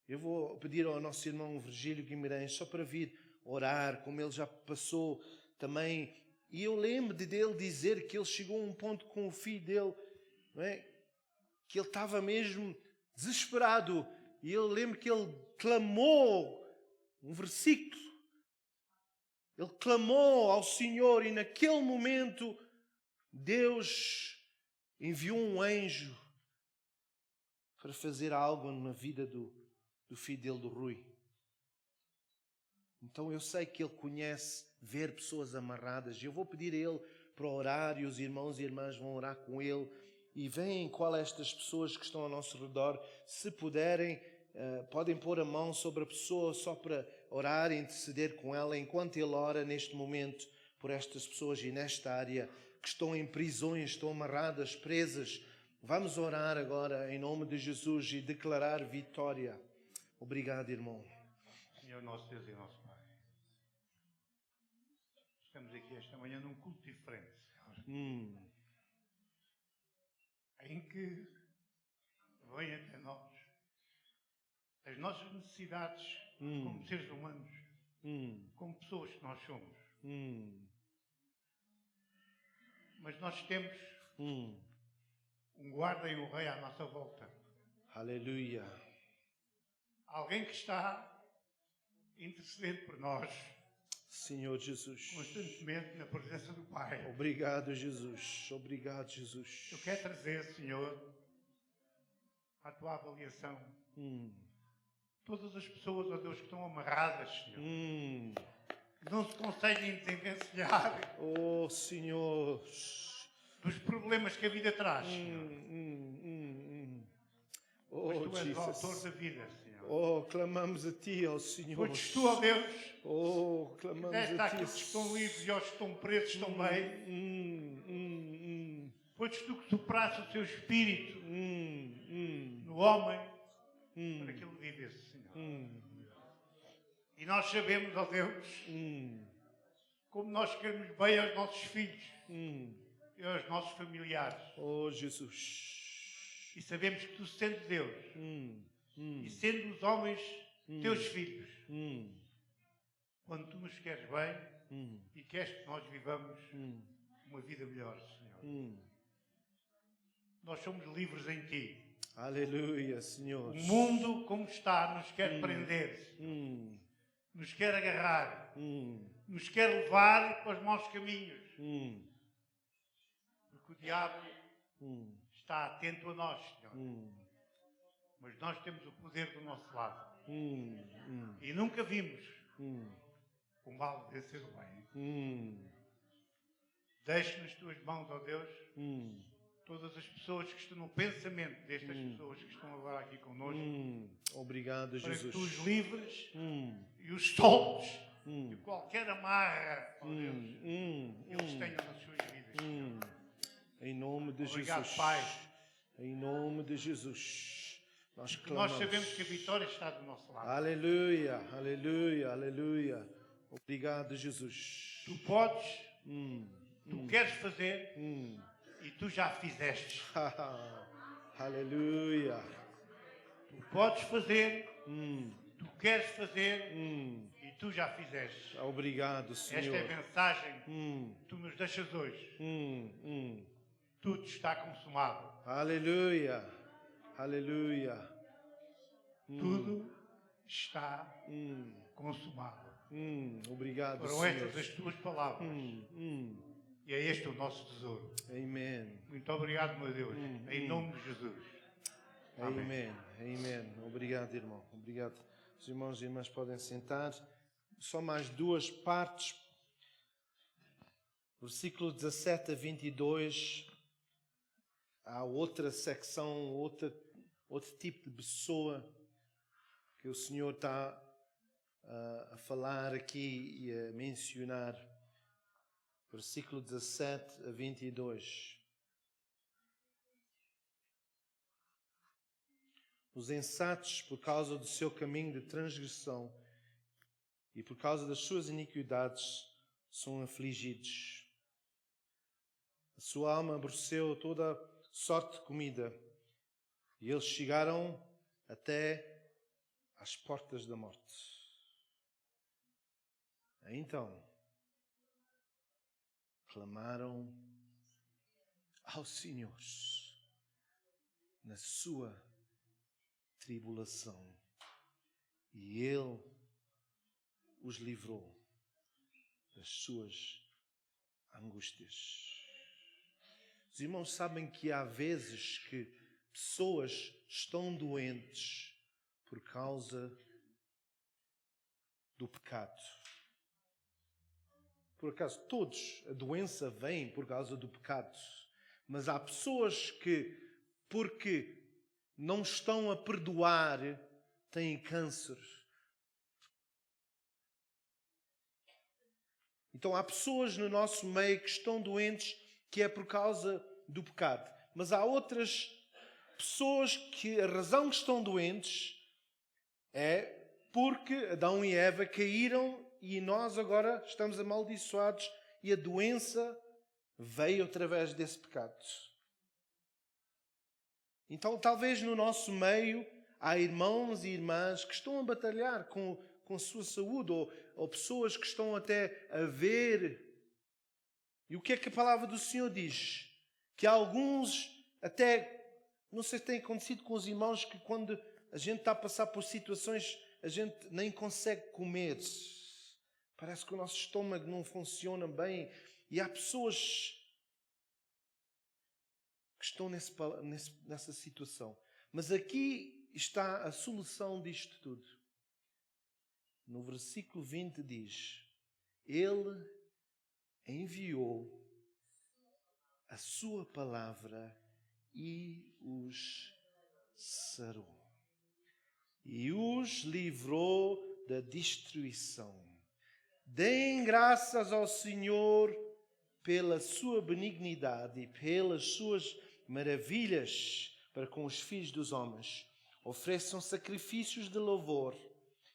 Eu vou pedir ao nosso irmão Virgílio Guimarães só para vir orar, como ele já passou também. E eu lembro dele dizer que ele chegou a um ponto com o filho dele, não é? Que ele estava mesmo desesperado. E eu lembro que ele clamou um versículo. Ele clamou ao Senhor e naquele momento Deus enviou um anjo para fazer algo na vida do filho dele, do Rui. Então eu sei que ele conhece ver pessoas amarradas. Eu vou pedir a ele para orar e os irmãos e irmãs vão orar com ele. E veem qual é estas pessoas que estão ao nosso redor. Se puderem, podem pôr a mão sobre a pessoa só para orar e interceder com ela enquanto ele ora neste momento por estas pessoas e nesta área que estão em prisões, estão amarradas, presas. Vamos orar agora em nome de Jesus e declarar vitória. Obrigado, irmão. Senhor nosso Deus e nosso Pai, estamos aqui esta manhã num culto diferente, Senhor. Em que vem até nós as nossas necessidades como seres humanos, como pessoas que nós somos. Mas nós temos um guarda e um rei à nossa volta. Aleluia. Alguém que está a interceder por nós. Senhor Jesus. Constantemente na presença do Pai. Obrigado, Jesus. Obrigado, Jesus. Eu quero trazer, Senhor, à tua avaliação. Todas as pessoas, ó Deus, que estão amarradas, Senhor. Que não se conseguem desenvencilhar. Oh, Senhor. Dos problemas que a vida traz, Senhor. Pois Oh, tu és o autor Jesus. da vida, Senhor. Oh, clamamos a Ti, ó Senhor. Pois tu, ó Deus, Oh, que clamamos deste a Ti. àqueles que estão livres e aos que estão presos também. Pois tu que sopraste o teu espírito no homem para que ele vivesse, Senhor. E nós sabemos, ó Deus, como nós queremos bem aos nossos filhos e aos nossos familiares. Oh, Jesus. E sabemos que tu, sendo Deus, e sendo os homens teus filhos, quando tu nos queres bem e queres que nós vivamos uma vida melhor, Senhor. Nós somos livres em ti. Aleluia, Senhor. O mundo, como está, nos quer prender, nos quer agarrar, nos quer levar para os maus caminhos. Porque o diabo está atento a nós, Senhor. Mas nós temos o poder do nosso lado. E nunca vimos o mal vencer o bem. Deixe nas tuas mãos, ó Deus, todas as pessoas que estão no pensamento destas pessoas que estão agora aqui connosco. Obrigado, Para Jesus. que tu os livres e os soltes de qualquer amarra, ó Deus, que eles tenham nas suas vidas. Em nome de Obrigado, Jesus. Pai. Em nome de Jesus. Nós Nós clamamos. sabemos que a vitória está do nosso lado. Aleluia, aleluia, aleluia. Obrigado, Jesus. Tu podes, tu queres fazer e tu já fizeste. Aleluia. Tu podes fazer, tu queres fazer e tu já fizeste. Obrigado, Senhor. Esta é a mensagem que tu nos deixas hoje. Tudo está consumado. Aleluia, aleluia. Tudo está consumado. Obrigado, Foram Senhor. estas as tuas palavras. E é este o nosso tesouro. Amém. Muito obrigado, meu Deus. Em nome de Jesus. Amém. Amém. Obrigado, irmão. Obrigado. Os irmãos e irmãs podem sentar. Só mais duas partes. Versículo 17 a 22. Há outra secção, outro tipo de pessoa que o Senhor está a falar aqui e a mencionar. Versículo 17 a 22. Os insensatos, por causa do seu caminho de transgressão e por causa das suas iniquidades, são afligidos. A sua alma aborreceu toda sorte de comida e eles chegaram até às portas da morte. Então, clamaram ao Senhor na sua tribulação e Ele os livrou das suas angústias. Os irmãos sabem que há vezes que pessoas estão doentes por causa do pecado. Por acaso, todos, a doença vem por causa do pecado. Mas há pessoas que, porque não estão a perdoar, têm câncer. Então há pessoas no nosso meio que estão doentes que é por causa do pecado. Mas há outras pessoas que a razão que estão doentes é porque Adão e Eva caíram e nós agora estamos amaldiçoados e a doença veio através desse pecado. Então talvez no nosso meio há irmãos e irmãs que estão a batalhar com a sua saúde ou pessoas que estão até a ver. E o que é que a palavra do Senhor diz? Que alguns até, não sei se tem acontecido com os irmãos, que quando a gente está a passar por situações, a gente nem consegue comer. Parece que o nosso estômago não funciona bem. E há pessoas que estão nessa situação. Mas aqui está a solução disto tudo. No versículo 20 diz: Ele enviou a sua palavra e os sarou e os livrou da destruição. Deem graças ao Senhor pela sua benignidade e pelas suas maravilhas para com os filhos dos homens. Ofereçam sacrifícios de louvor.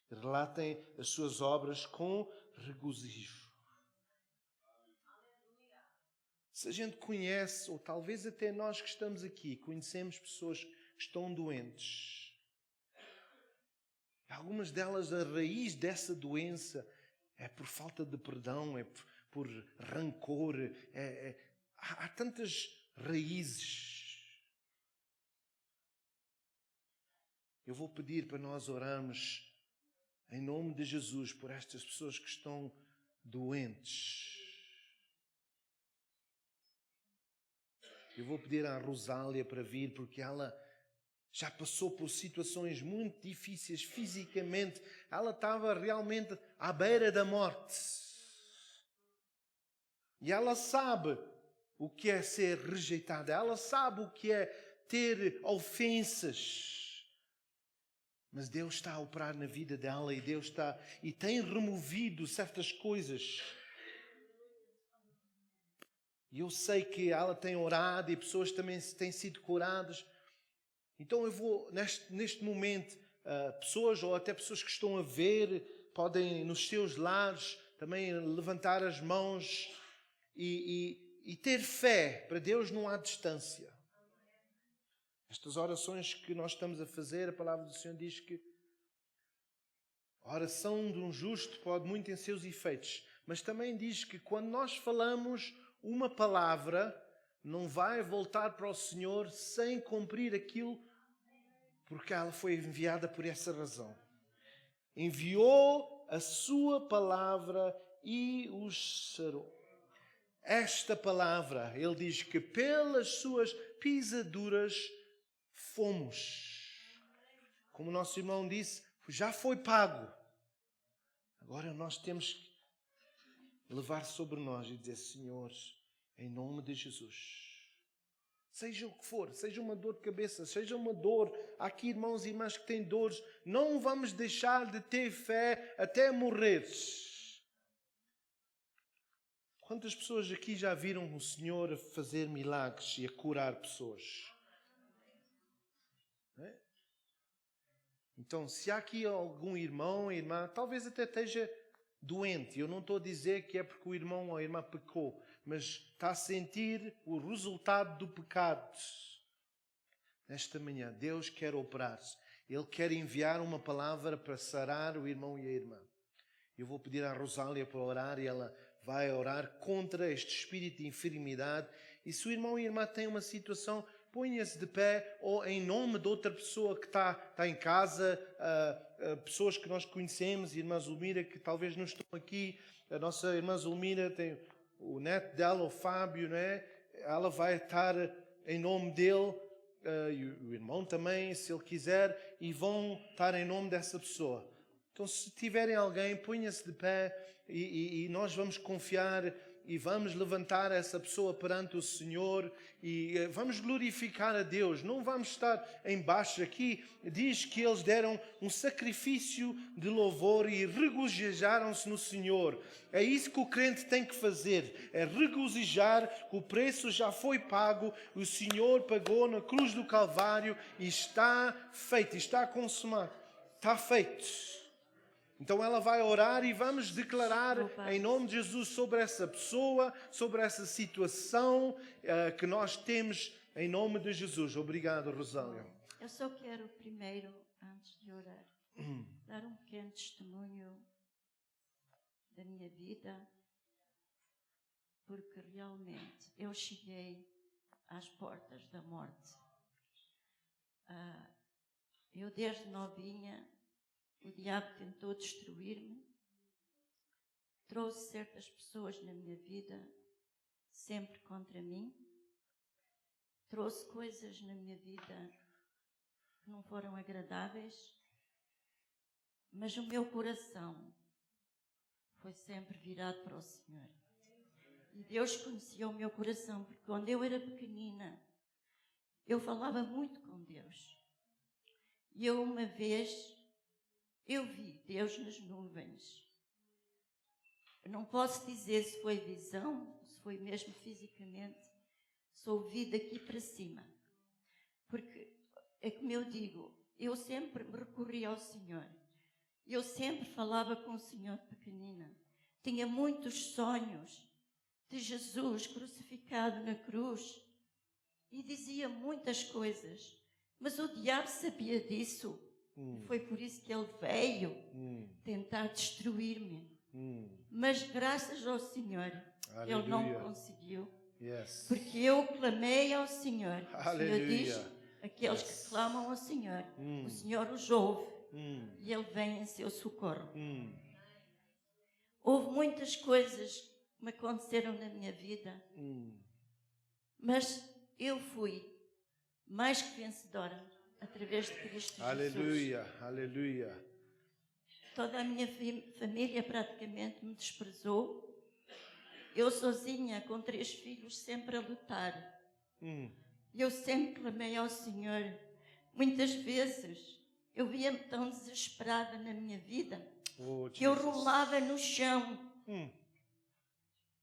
Relatem as suas obras com regozijo. Se a gente conhece, ou talvez até nós que estamos aqui, conhecemos pessoas que estão doentes. Algumas delas, a raiz dessa doença é por falta de perdão, é por rancor. Há tantas raízes. Eu vou pedir para nós orarmos em nome de Jesus por estas pessoas que estão doentes. Eu vou pedir à Rosália para vir, porque ela já passou por situações muito difíceis fisicamente. Ela estava realmente à beira da morte. E ela sabe o que é ser rejeitada. Ela sabe o que é ter ofensas. Mas Deus está a operar na vida dela e tem removido certas coisas. E eu sei que ela tem orado e pessoas também têm sido curadas. Então eu vou, neste momento, pessoas ou até pessoas que estão a ver, podem nos seus lares também levantar as mãos e ter fé. Para Deus não há distância. Estas orações que nós estamos a fazer, a palavra do Senhor diz que a oração de um justo pode muito em seus efeitos. Mas também diz que quando nós falamos uma palavra, não vai voltar para o Senhor sem cumprir aquilo, porque ela foi enviada por essa razão. Enviou a sua palavra e os sarou. Esta palavra, ele diz que pelas suas pisaduras fomos. Como o nosso irmão disse, já foi pago. Agora nós temos que levar sobre nós e dizer: Senhor, em nome de Jesus, seja o que for, seja uma dor de cabeça, seja uma dor, há aqui irmãos e irmãs que têm dores, não vamos deixar de ter fé até morrer. Quantas pessoas aqui já viram o Senhor a fazer milagres e a curar pessoas? Então, se há aqui algum irmão ou irmã, talvez até esteja doente. Eu não estou a dizer que é porque o irmão ou a irmã pecou, mas está a sentir o resultado do pecado. Nesta manhã, Deus quer operar-se. Ele quer enviar uma palavra para sarar o irmão e a irmã. Eu vou pedir à Rosália para orar e ela vai orar contra este espírito de enfermidade. E se o irmão e a irmã têm uma situação, ponha-se de pé, ou em nome de outra pessoa que está em casa, pessoas que nós conhecemos, a irmã Zulmira, que talvez não estão aqui. A nossa irmã Zulmira tem o neto dela, o Fábio, não é? Ela vai estar em nome dele, e o irmão também, se ele quiser, e vão estar em nome dessa pessoa. Então, se tiverem alguém, ponha-se de pé e nós vamos confiar e vamos levantar essa pessoa perante o Senhor e vamos glorificar a Deus. Não vamos estar em baixo. Aqui diz que eles deram um sacrifício de louvor e regozijaram-se no Senhor. É isso que o crente tem que fazer, é regozijar que o preço já foi pago, o Senhor pagou na cruz do Calvário e está feito, está consumado, está feito. Então ela vai orar e vamos declarar em nome de Jesus sobre essa pessoa, sobre essa situação que nós temos em nome de Jesus. Obrigado, Rosália. Eu só quero primeiro, antes de orar, dar um pequeno testemunho da minha vida, porque realmente eu cheguei às portas da morte. Eu desde novinha, o diabo tentou destruir-me, trouxe certas pessoas na minha vida, sempre contra mim, trouxe coisas na minha vida que não foram agradáveis, mas o meu coração foi sempre virado para o Senhor. E Deus conhecia o meu coração, porque quando eu era pequenina, eu falava muito com Deus. E eu uma vez, eu vi Deus nas nuvens. Eu não posso dizer se foi visão, se foi mesmo fisicamente, se ouvi daqui para cima. Porque é como eu digo, eu sempre me recorri ao Senhor. Eu sempre falava com o Senhor pequenina. Tinha muitos sonhos de Jesus crucificado na cruz e dizia muitas coisas. Mas o diabo sabia disso. Foi por isso que ele veio tentar destruir-me. Mas graças ao Senhor, ele não conseguiu. Yes. Porque eu clamei ao Senhor. Aleluia. O Senhor diz, aqueles que clamam ao Senhor, o Senhor os ouve e Ele vem em seu socorro. Houve muitas coisas que me aconteceram na minha vida, mas eu fui mais que vencedora através de Cristo Jesus. Aleluia, aleluia. Toda a minha família praticamente me desprezou. Eu sozinha, com 3 filhos, sempre a lutar. Eu sempre clamei ao Senhor. Muitas vezes eu via-me tão desesperada na minha vida que eu rolava no chão,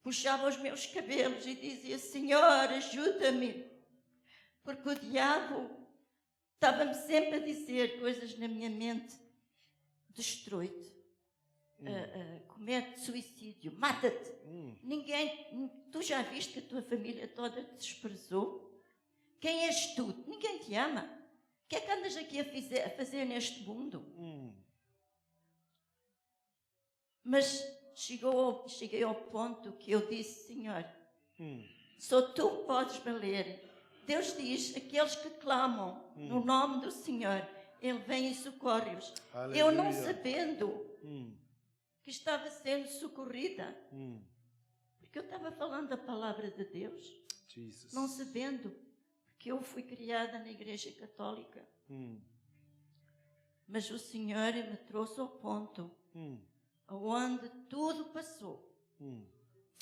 puxava os meus cabelos e dizia: Senhor, ajuda-me. Porque o diabo estava-me sempre a dizer coisas na minha mente: destrói-te, comete suicídio, mata-te. Tu já viste que a tua família toda te desprezou? Quem és tu? Ninguém te ama. O que é que andas aqui a fazer neste mundo? Mas cheguei ao ponto que eu disse: Senhor, só tu podes valer. Deus diz, aqueles que clamam no nome do Senhor, Ele vem e socorre-os. Eu não sabendo que estava sendo socorrida, porque eu estava falando a palavra de Deus, Jesus. não sabendo, porque eu fui criada na Igreja Católica. Mas o Senhor me trouxe ao ponto onde tudo passou.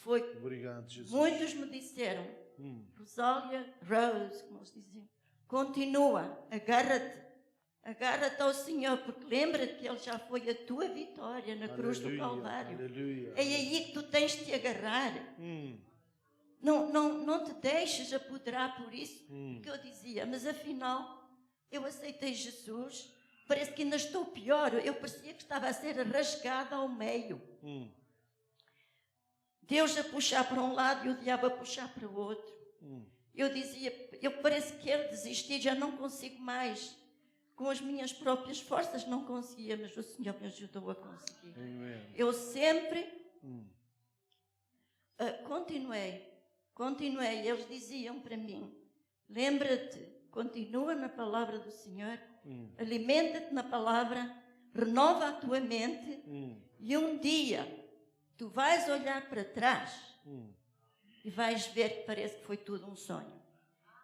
Foi. Obrigado, Jesus. Muitos me disseram, Rosália, Rose, como eles diziam, continua, agarra-te ao Senhor, porque lembra-te que Ele já foi a tua vitória na cruz do Calvário. Aleluia. É aí que tu tens de te agarrar. Não te deixes apoderar por isso. Que eu dizia, mas afinal, eu aceitei Jesus, parece que ainda estou pior. Eu parecia que estava a ser rasgada ao meio. Deus a puxar para um lado e o diabo a puxar para o outro. Eu dizia, eu parece que quero desistir, já não consigo mais. Com as minhas próprias forças não conseguia, mas o Senhor me ajudou a conseguir. Amen. Eu sempre continuei. Eles diziam para mim, lembra-te, continua na palavra do Senhor, alimenta-te na palavra, renova a tua mente e um dia tu vais olhar para trás e vais ver que parece que foi tudo um sonho.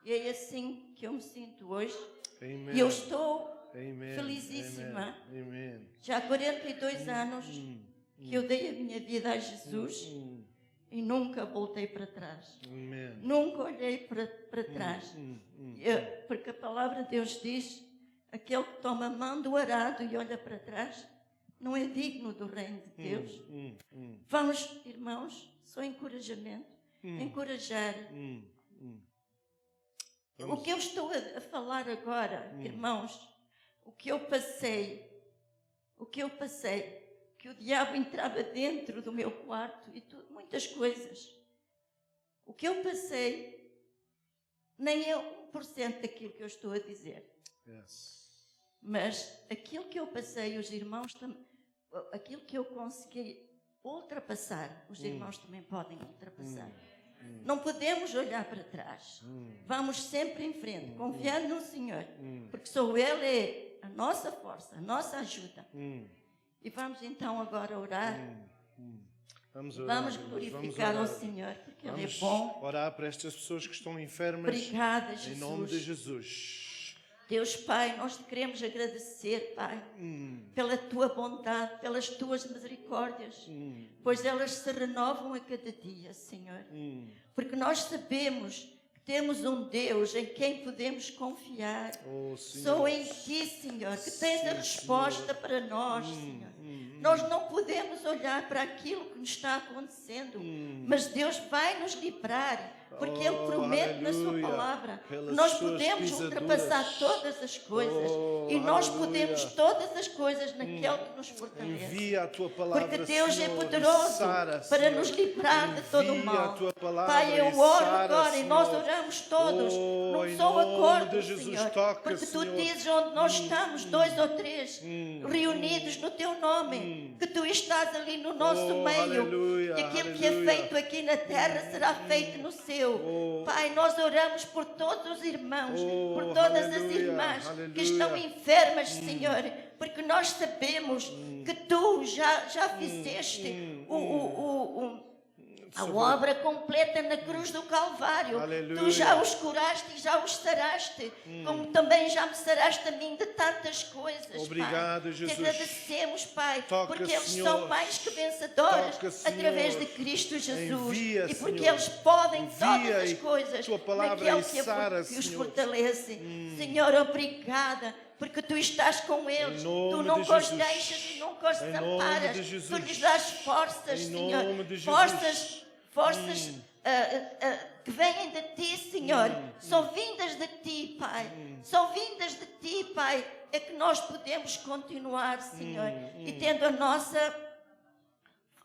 E é assim que eu me sinto hoje. Amen. E eu estou Amen. felicíssima. Amen. Já há 42 anos que eu dei a minha vida a Jesus e nunca voltei para trás. Amen. Nunca olhei para trás. Porque a palavra de Deus diz, aquele que toma a mão do arado e olha para trás, não é digno do reino de Deus. Vamos, irmãos, só encorajamento. Encorajar. O que eu estou a falar agora, irmãos, o que eu passei, que o diabo entrava dentro do meu quarto e muitas coisas. O que eu passei nem é 1% daquilo que eu estou a dizer. Yes. Mas aquilo que eu passei, os irmãos também, aquilo que eu consegui ultrapassar, os irmãos também podem ultrapassar. Não podemos olhar para trás. Vamos sempre em frente, confiando no Senhor, porque só Ele é a nossa força, a nossa ajuda. E vamos então agora orar. Vamos orar. Vamos glorificar ao Senhor, porque Ele é Vamos bom. orar para estas pessoas que estão enfermas. Obrigada, Em nome de Jesus. Jesus. Deus Pai, nós te queremos agradecer, Pai, pela tua bondade, pelas tuas misericórdias, pois elas se renovam a cada dia, Senhor. Porque nós sabemos que temos um Deus em quem podemos confiar. Oh, Senhor. Só em Ti, Senhor, que tens a resposta para nós, Senhor. Nós não podemos olhar para aquilo que nos está acontecendo, mas Deus vai nos livrar, porque Ele promete na Sua aleluia. palavra. Pelas Nós suas podemos pisaduras. ultrapassar todas as coisas, Oh, e nós aleluia. podemos todas as coisas naquele que nos fortalece. Envia a tua palavra, Porque Deus Senhor, é e poderoso sara, para Senhor. nos livrar de todo o Envia mal. a tua palavra Pai, e eu oro sara, agora e nós Senhor. oramos todos Oh, num em só nome acordo, de Jesus, Senhor. toca, Porque Tu Senhor. dizes onde nós estamos, 2 ou 3, reunidos no Teu nome, que Tu estás ali no nosso Oh, meio. aleluia, E aquilo que é aleluia. feito aqui na terra será feito no céu. Oh. Pai, nós oramos por todos os irmãos, Oh, por todas as aleluia, irmãs que aleluia. estão enfermas, Senhor, porque nós sabemos que Tu já fizeste a obra completa na cruz do Calvário. Aleluia. Tu já os curaste e já os saraste, como também já me saraste a mim de tantas coisas. Obrigado, Pai. Jesus. Te agradecemos, Pai, Toca, porque eles Senhor. são mais que vencedores Toca, Senhor. através de Cristo Jesus. Envia, e porque Senhor. eles podem Envia todas as e coisas Tua palavra naquele e que sara, os Senhor. fortalece. Senhor, obrigada. Porque Tu estás com eles, Em nome Tu nunca de os Jesus. deixas e nunca os Em desamparas. nome de Jesus. Tu lhes dás forças, Em Senhor. nome de Jesus. Forças que vêm de Ti, Senhor. São vindas de Ti, Pai. São vindas de Ti, Pai. É que nós podemos continuar, Senhor. E tendo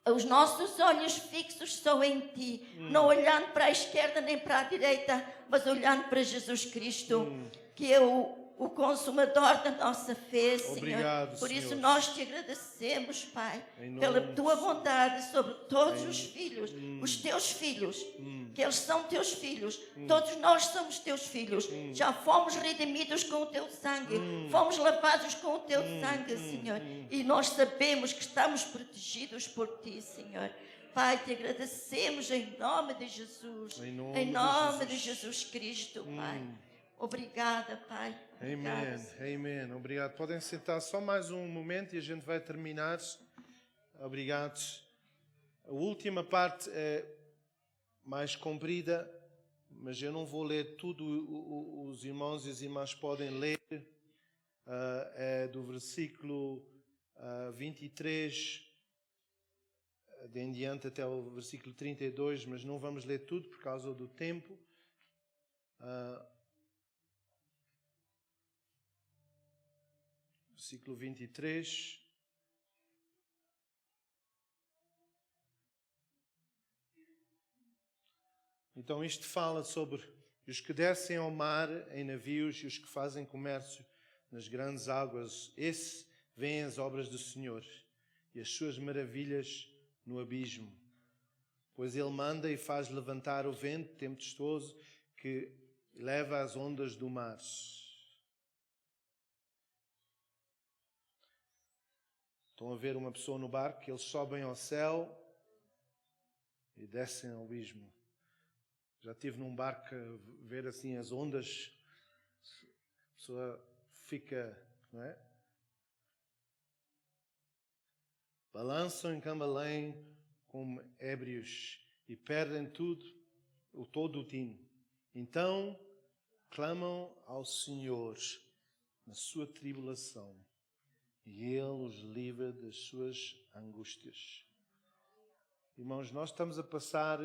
os nossos olhos fixos só em Ti, não olhando para a esquerda nem para a direita, mas olhando para Jesus Cristo, que é o consumador da nossa fé, Senhor. Obrigado, Por isso Senhor. nós Te agradecemos, Pai, Em nome pela de Tua bondade sobre todos Em- os filhos, os Teus filhos, que eles são Teus filhos. Todos nós somos Teus filhos. Já fomos redimidos com o Teu sangue, fomos lavados com o Teu sangue, Senhor. E nós sabemos que estamos protegidos por Ti, Senhor. Pai, Te agradecemos em nome de Jesus. Em nome Em de nome de Jesus. Jesus Cristo, Pai. Obrigada, Pai. Amém, Obrigada, Senhor. amém. Obrigado. Podem sentar só mais um momento e a gente vai terminar. Obrigado. A última parte é mais comprida, mas eu não vou ler tudo. Os irmãos e as irmãs podem ler. É do versículo 23 de em diante até o versículo 32, mas não vamos ler tudo por causa do tempo. Versículo 23. Então isto fala sobre os que descem ao mar em navios e os que fazem comércio nas grandes águas. Esse vêem as obras do Senhor e as suas maravilhas no abismo. Pois Ele manda e faz levantar o vento tempestuoso que leva as ondas do mar. Estão a ver uma pessoa no barco, eles sobem ao céu e descem ao abismo. Já estive num barco a ver assim as ondas, a pessoa fica, não é? Balançam em cambaleim como ébrios e perdem todo o tino. Então clamam ao Senhor na sua tribulação e Ele os livra das suas angústias. Irmãos, nós estamos a passar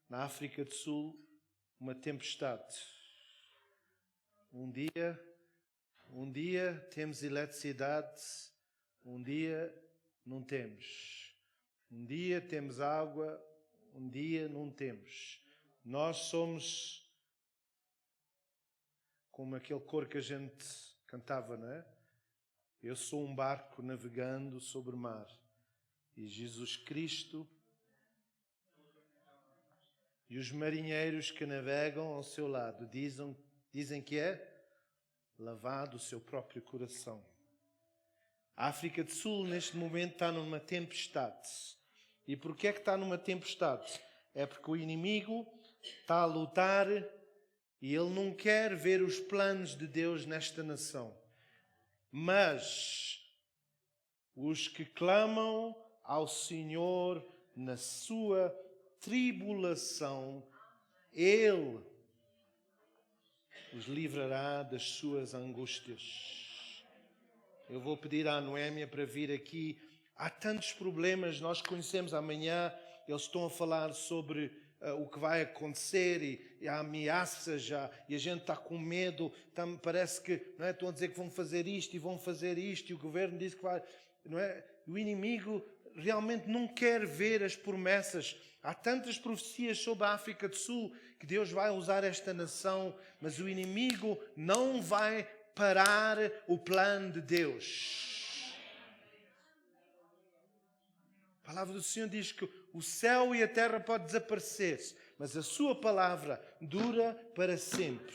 na África do Sul uma tempestade. Um dia temos eletricidade, um dia não temos. Um dia temos água, um dia não temos. Nós somos como aquele coro que a gente cantava, não é? Eu sou um barco navegando sobre o mar. E Jesus Cristo e os marinheiros que navegam ao seu lado dizem que é lavado o seu próprio coração. A África do Sul, neste momento, está numa tempestade. E porquê é que está numa tempestade? É porque o inimigo está a lutar e ele não quer ver os planos de Deus nesta nação. Mas os que clamam ao Senhor na sua tribulação, Ele os livrará das suas angústias. Eu vou pedir à Noémia para vir aqui. Há tantos problemas, nós conhecemos amanhã, eles estão a falar sobre o que vai acontecer e há ameaças já, e a gente está com medo, parece que não é, estão a dizer que vão fazer isto e o governo diz que vai, não é? O inimigo realmente não quer ver as promessas. Há tantas profecias sobre a África do Sul que Deus vai usar esta nação, mas o inimigo não vai parar o plano de Deus. A palavra do Senhor diz que o céu e a terra podem desaparecer, mas a sua palavra dura para sempre.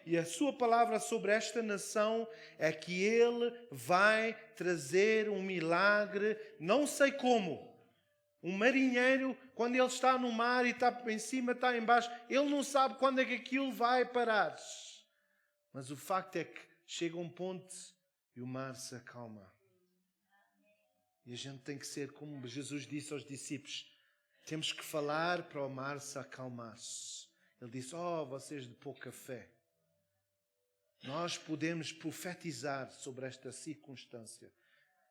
E a sua palavra sobre esta nação é que Ele vai trazer um milagre, não sei como. Um marinheiro, quando ele está no mar e está em cima, está em baixo, ele não sabe quando é que aquilo vai parar. Mas o facto é que chega um ponto e o mar se acalma. E a gente tem que ser como Jesus disse aos discípulos. Temos que falar para o mar se acalmar. Ele disse, vocês de pouca fé. Nós podemos profetizar sobre esta circunstância.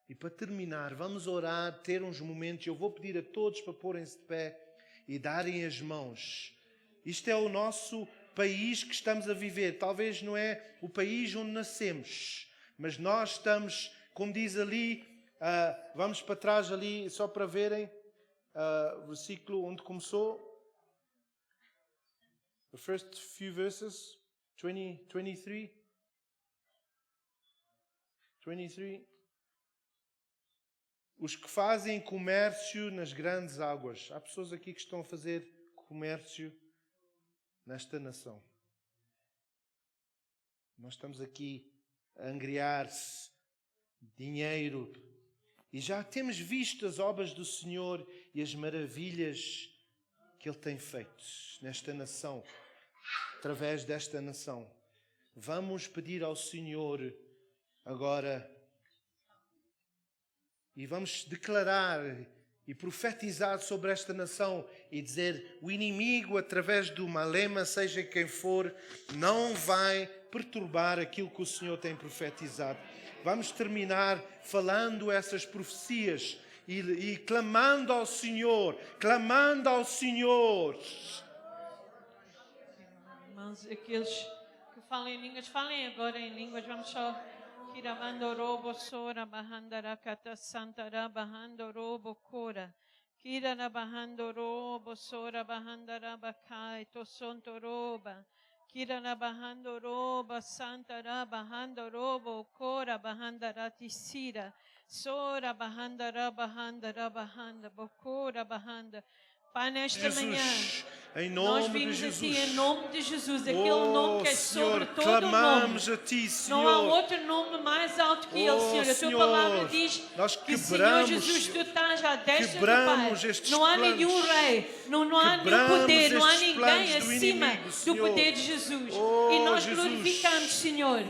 E para terminar, vamos orar, ter uns momentos. Eu vou pedir a todos para porem-se de pé e darem as mãos. Isto é o nosso país que estamos a viver. Talvez não é o país onde nascemos, mas nós estamos, como diz ali, vamos para trás ali, só para verem o versículo onde começou. The first few verses, 23. Os que fazem comércio nas grandes águas. Há pessoas aqui que estão a fazer comércio nesta nação. Nós estamos aqui a angriar-se dinheiro e já temos visto as obras do Senhor e as maravilhas que Ele tem feito nesta nação, através desta nação. Vamos pedir ao Senhor agora e vamos declarar e profetizar sobre esta nação e dizer, o inimigo, através do Malema, seja quem for, não vai perturbar aquilo que o Senhor tem profetizado. Vamos terminar falando essas profecias e clamando ao Senhor, Irmãos, aqueles que falam em línguas, falem agora em línguas, vamos só... Kiramando robo sora bahandara kata santara bahando robo kora. Kirana bahando robo sora bahandara bakai to sonto roba. Kirana bahando roba santara bahando robo kora bahandara tisira. Sora bahandara bahanda bokora bahanda. Pai, nesta manhã, em nós nome vimos de a Ti, Jesus. em nome de Jesus, aquele nome que é Senhor, sobre todo clamamos nome. a Ti, Senhor. Não há outro nome mais alto que Ele, Senhor. A Senhor, Tua palavra diz nós que, Senhor quebramos, Jesus, Tu estás à destra do quebramos Pai. estes Não há planos. nenhum rei, não há nenhum Quebramos poder, não há estes ninguém planos do acima inimigo, do Senhor. poder de Jesus. Oh, E nós Jesus. glorificamos, Senhor,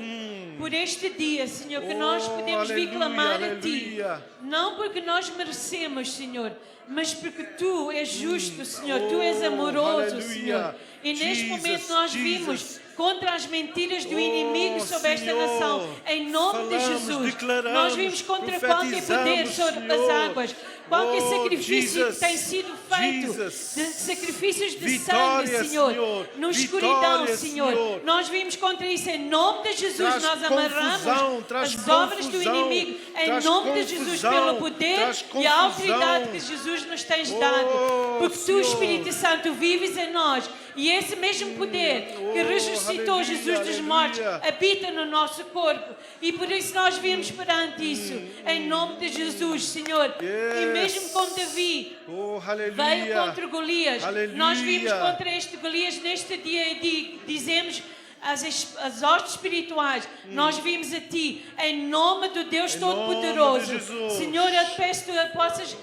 por este dia, Senhor, que nós podemos vir clamar a Ti. Não porque nós merecemos, Senhor, mas porque Tu és justo, Senhor, Tu és amoroso, Senhor. E neste momento nós vimos contra as mentiras do inimigo sobre esta nação, em nome de Jesus. Nós vimos contra qualquer poder sobre as águas, qualquer sacrifício que tem sido feito, de sacrifícios de sangue, Senhor, na escuridão, Senhor. Nós vimos contra isso em nome de Jesus. Nós amarramos as obras do inimigo em nome de Jesus, pelo poder e a autoridade que Jesus nos tens dado, porque Tu, Espírito Santo, vives em nós. E esse mesmo poder que ressuscitou Jesus dos mortos habita no nosso corpo. E por isso nós vimos perante isso, em nome de Jesus, Senhor. E mesmo com Davi veio contra Golias, nós vimos contra este Golias neste dia e dizemos as hostes espirituais, nós vimos a Ti, em nome do Deus Todo-Poderoso. Senhor, eu te peço que Tu possas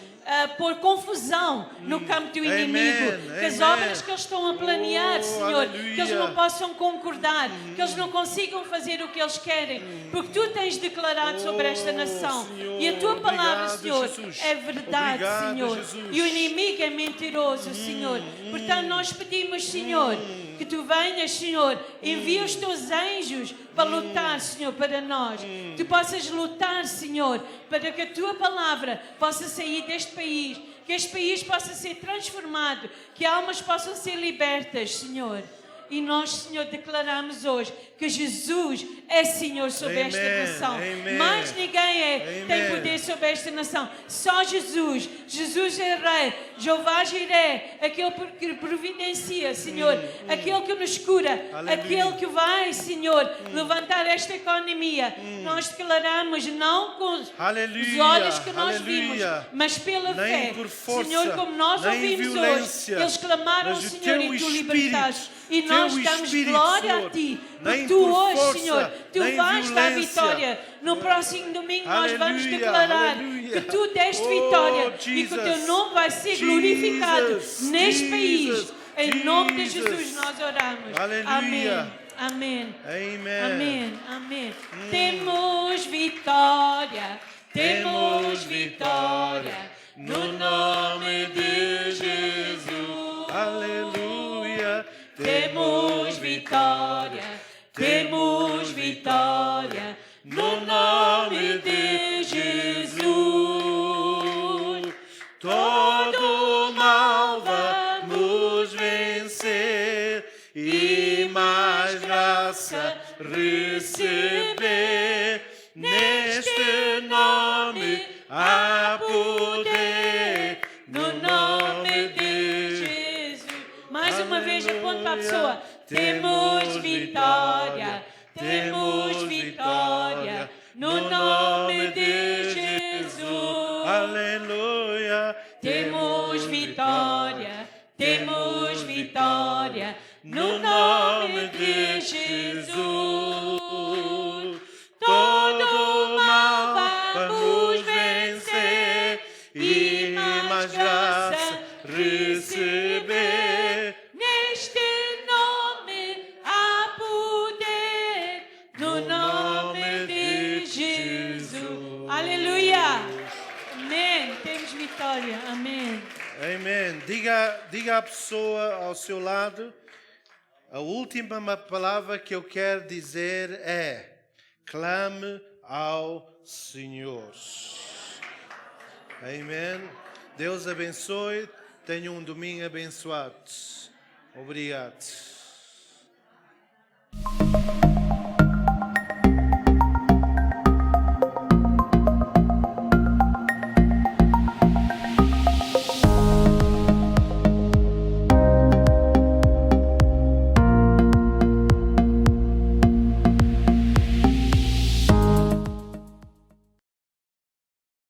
pôr confusão no campo do inimigo, que as obras que eles estão a planear, Senhor, que eles não possam concordar, que eles não consigam fazer o que eles querem, porque Tu tens declarado sobre esta nação, e a Tua palavra, Senhor, é verdade, Senhor, e o inimigo é mentiroso, Senhor. Portanto, nós pedimos, Senhor, que Tu venhas, Senhor, envia os Teus anjos para lutar, Senhor, para nós. Tu possas lutar, Senhor, para que a Tua palavra possa sair deste país, que este país possa ser transformado, que almas possam ser libertas, Senhor. E nós, Senhor, declaramos hoje que Jesus é Senhor sobre esta nação. Mais ninguém tem poder sobre esta nação. Só Jesus. Jesus é Rei. Jeová Jiré, aquele que providencia, Senhor. Aquele que nos cura. Aquele que vai, Senhor, levantar esta economia. Nós declaramos não com os olhos que nós vimos, mas pela fé. Senhor, como nós ouvimos hoje, eles clamaram ao Senhor e Tu libertaste. E nós damos glória a Ti, porque Tu hoje, Senhor, Tu vais dar vitória. No próximo domingo nós vamos declarar que Tu deste vitória e que o Teu nome vai ser glorificado neste país. Em nome de Jesus nós oramos. Amém. Amém. Amém. Amém. Temos vitória. Temos vitória no nome de Jesus. Aleluia. Temos vitória, temos vitória no nome de Jesus. Todo mal vamos vencer e mais graça receber. Neste nome há poder, no nome de Jesus. Mais uma vez aponta para a pessoa. Temos vitória, temos vitória no nome de Jesus. Aleluia. Temos vitória, temos vitória no nome de Jesus. Todo mal vamos vencer e mais graça receber. Neste nome há poder no nome de Jesus. Aleluia. Amém. Temos vitória. Amém. Amém. Diga à pessoa ao seu lado, a última palavra que eu quero dizer é: clame ao Senhor. Amém. Deus abençoe. Tenha um domingo abençoado. Obrigado.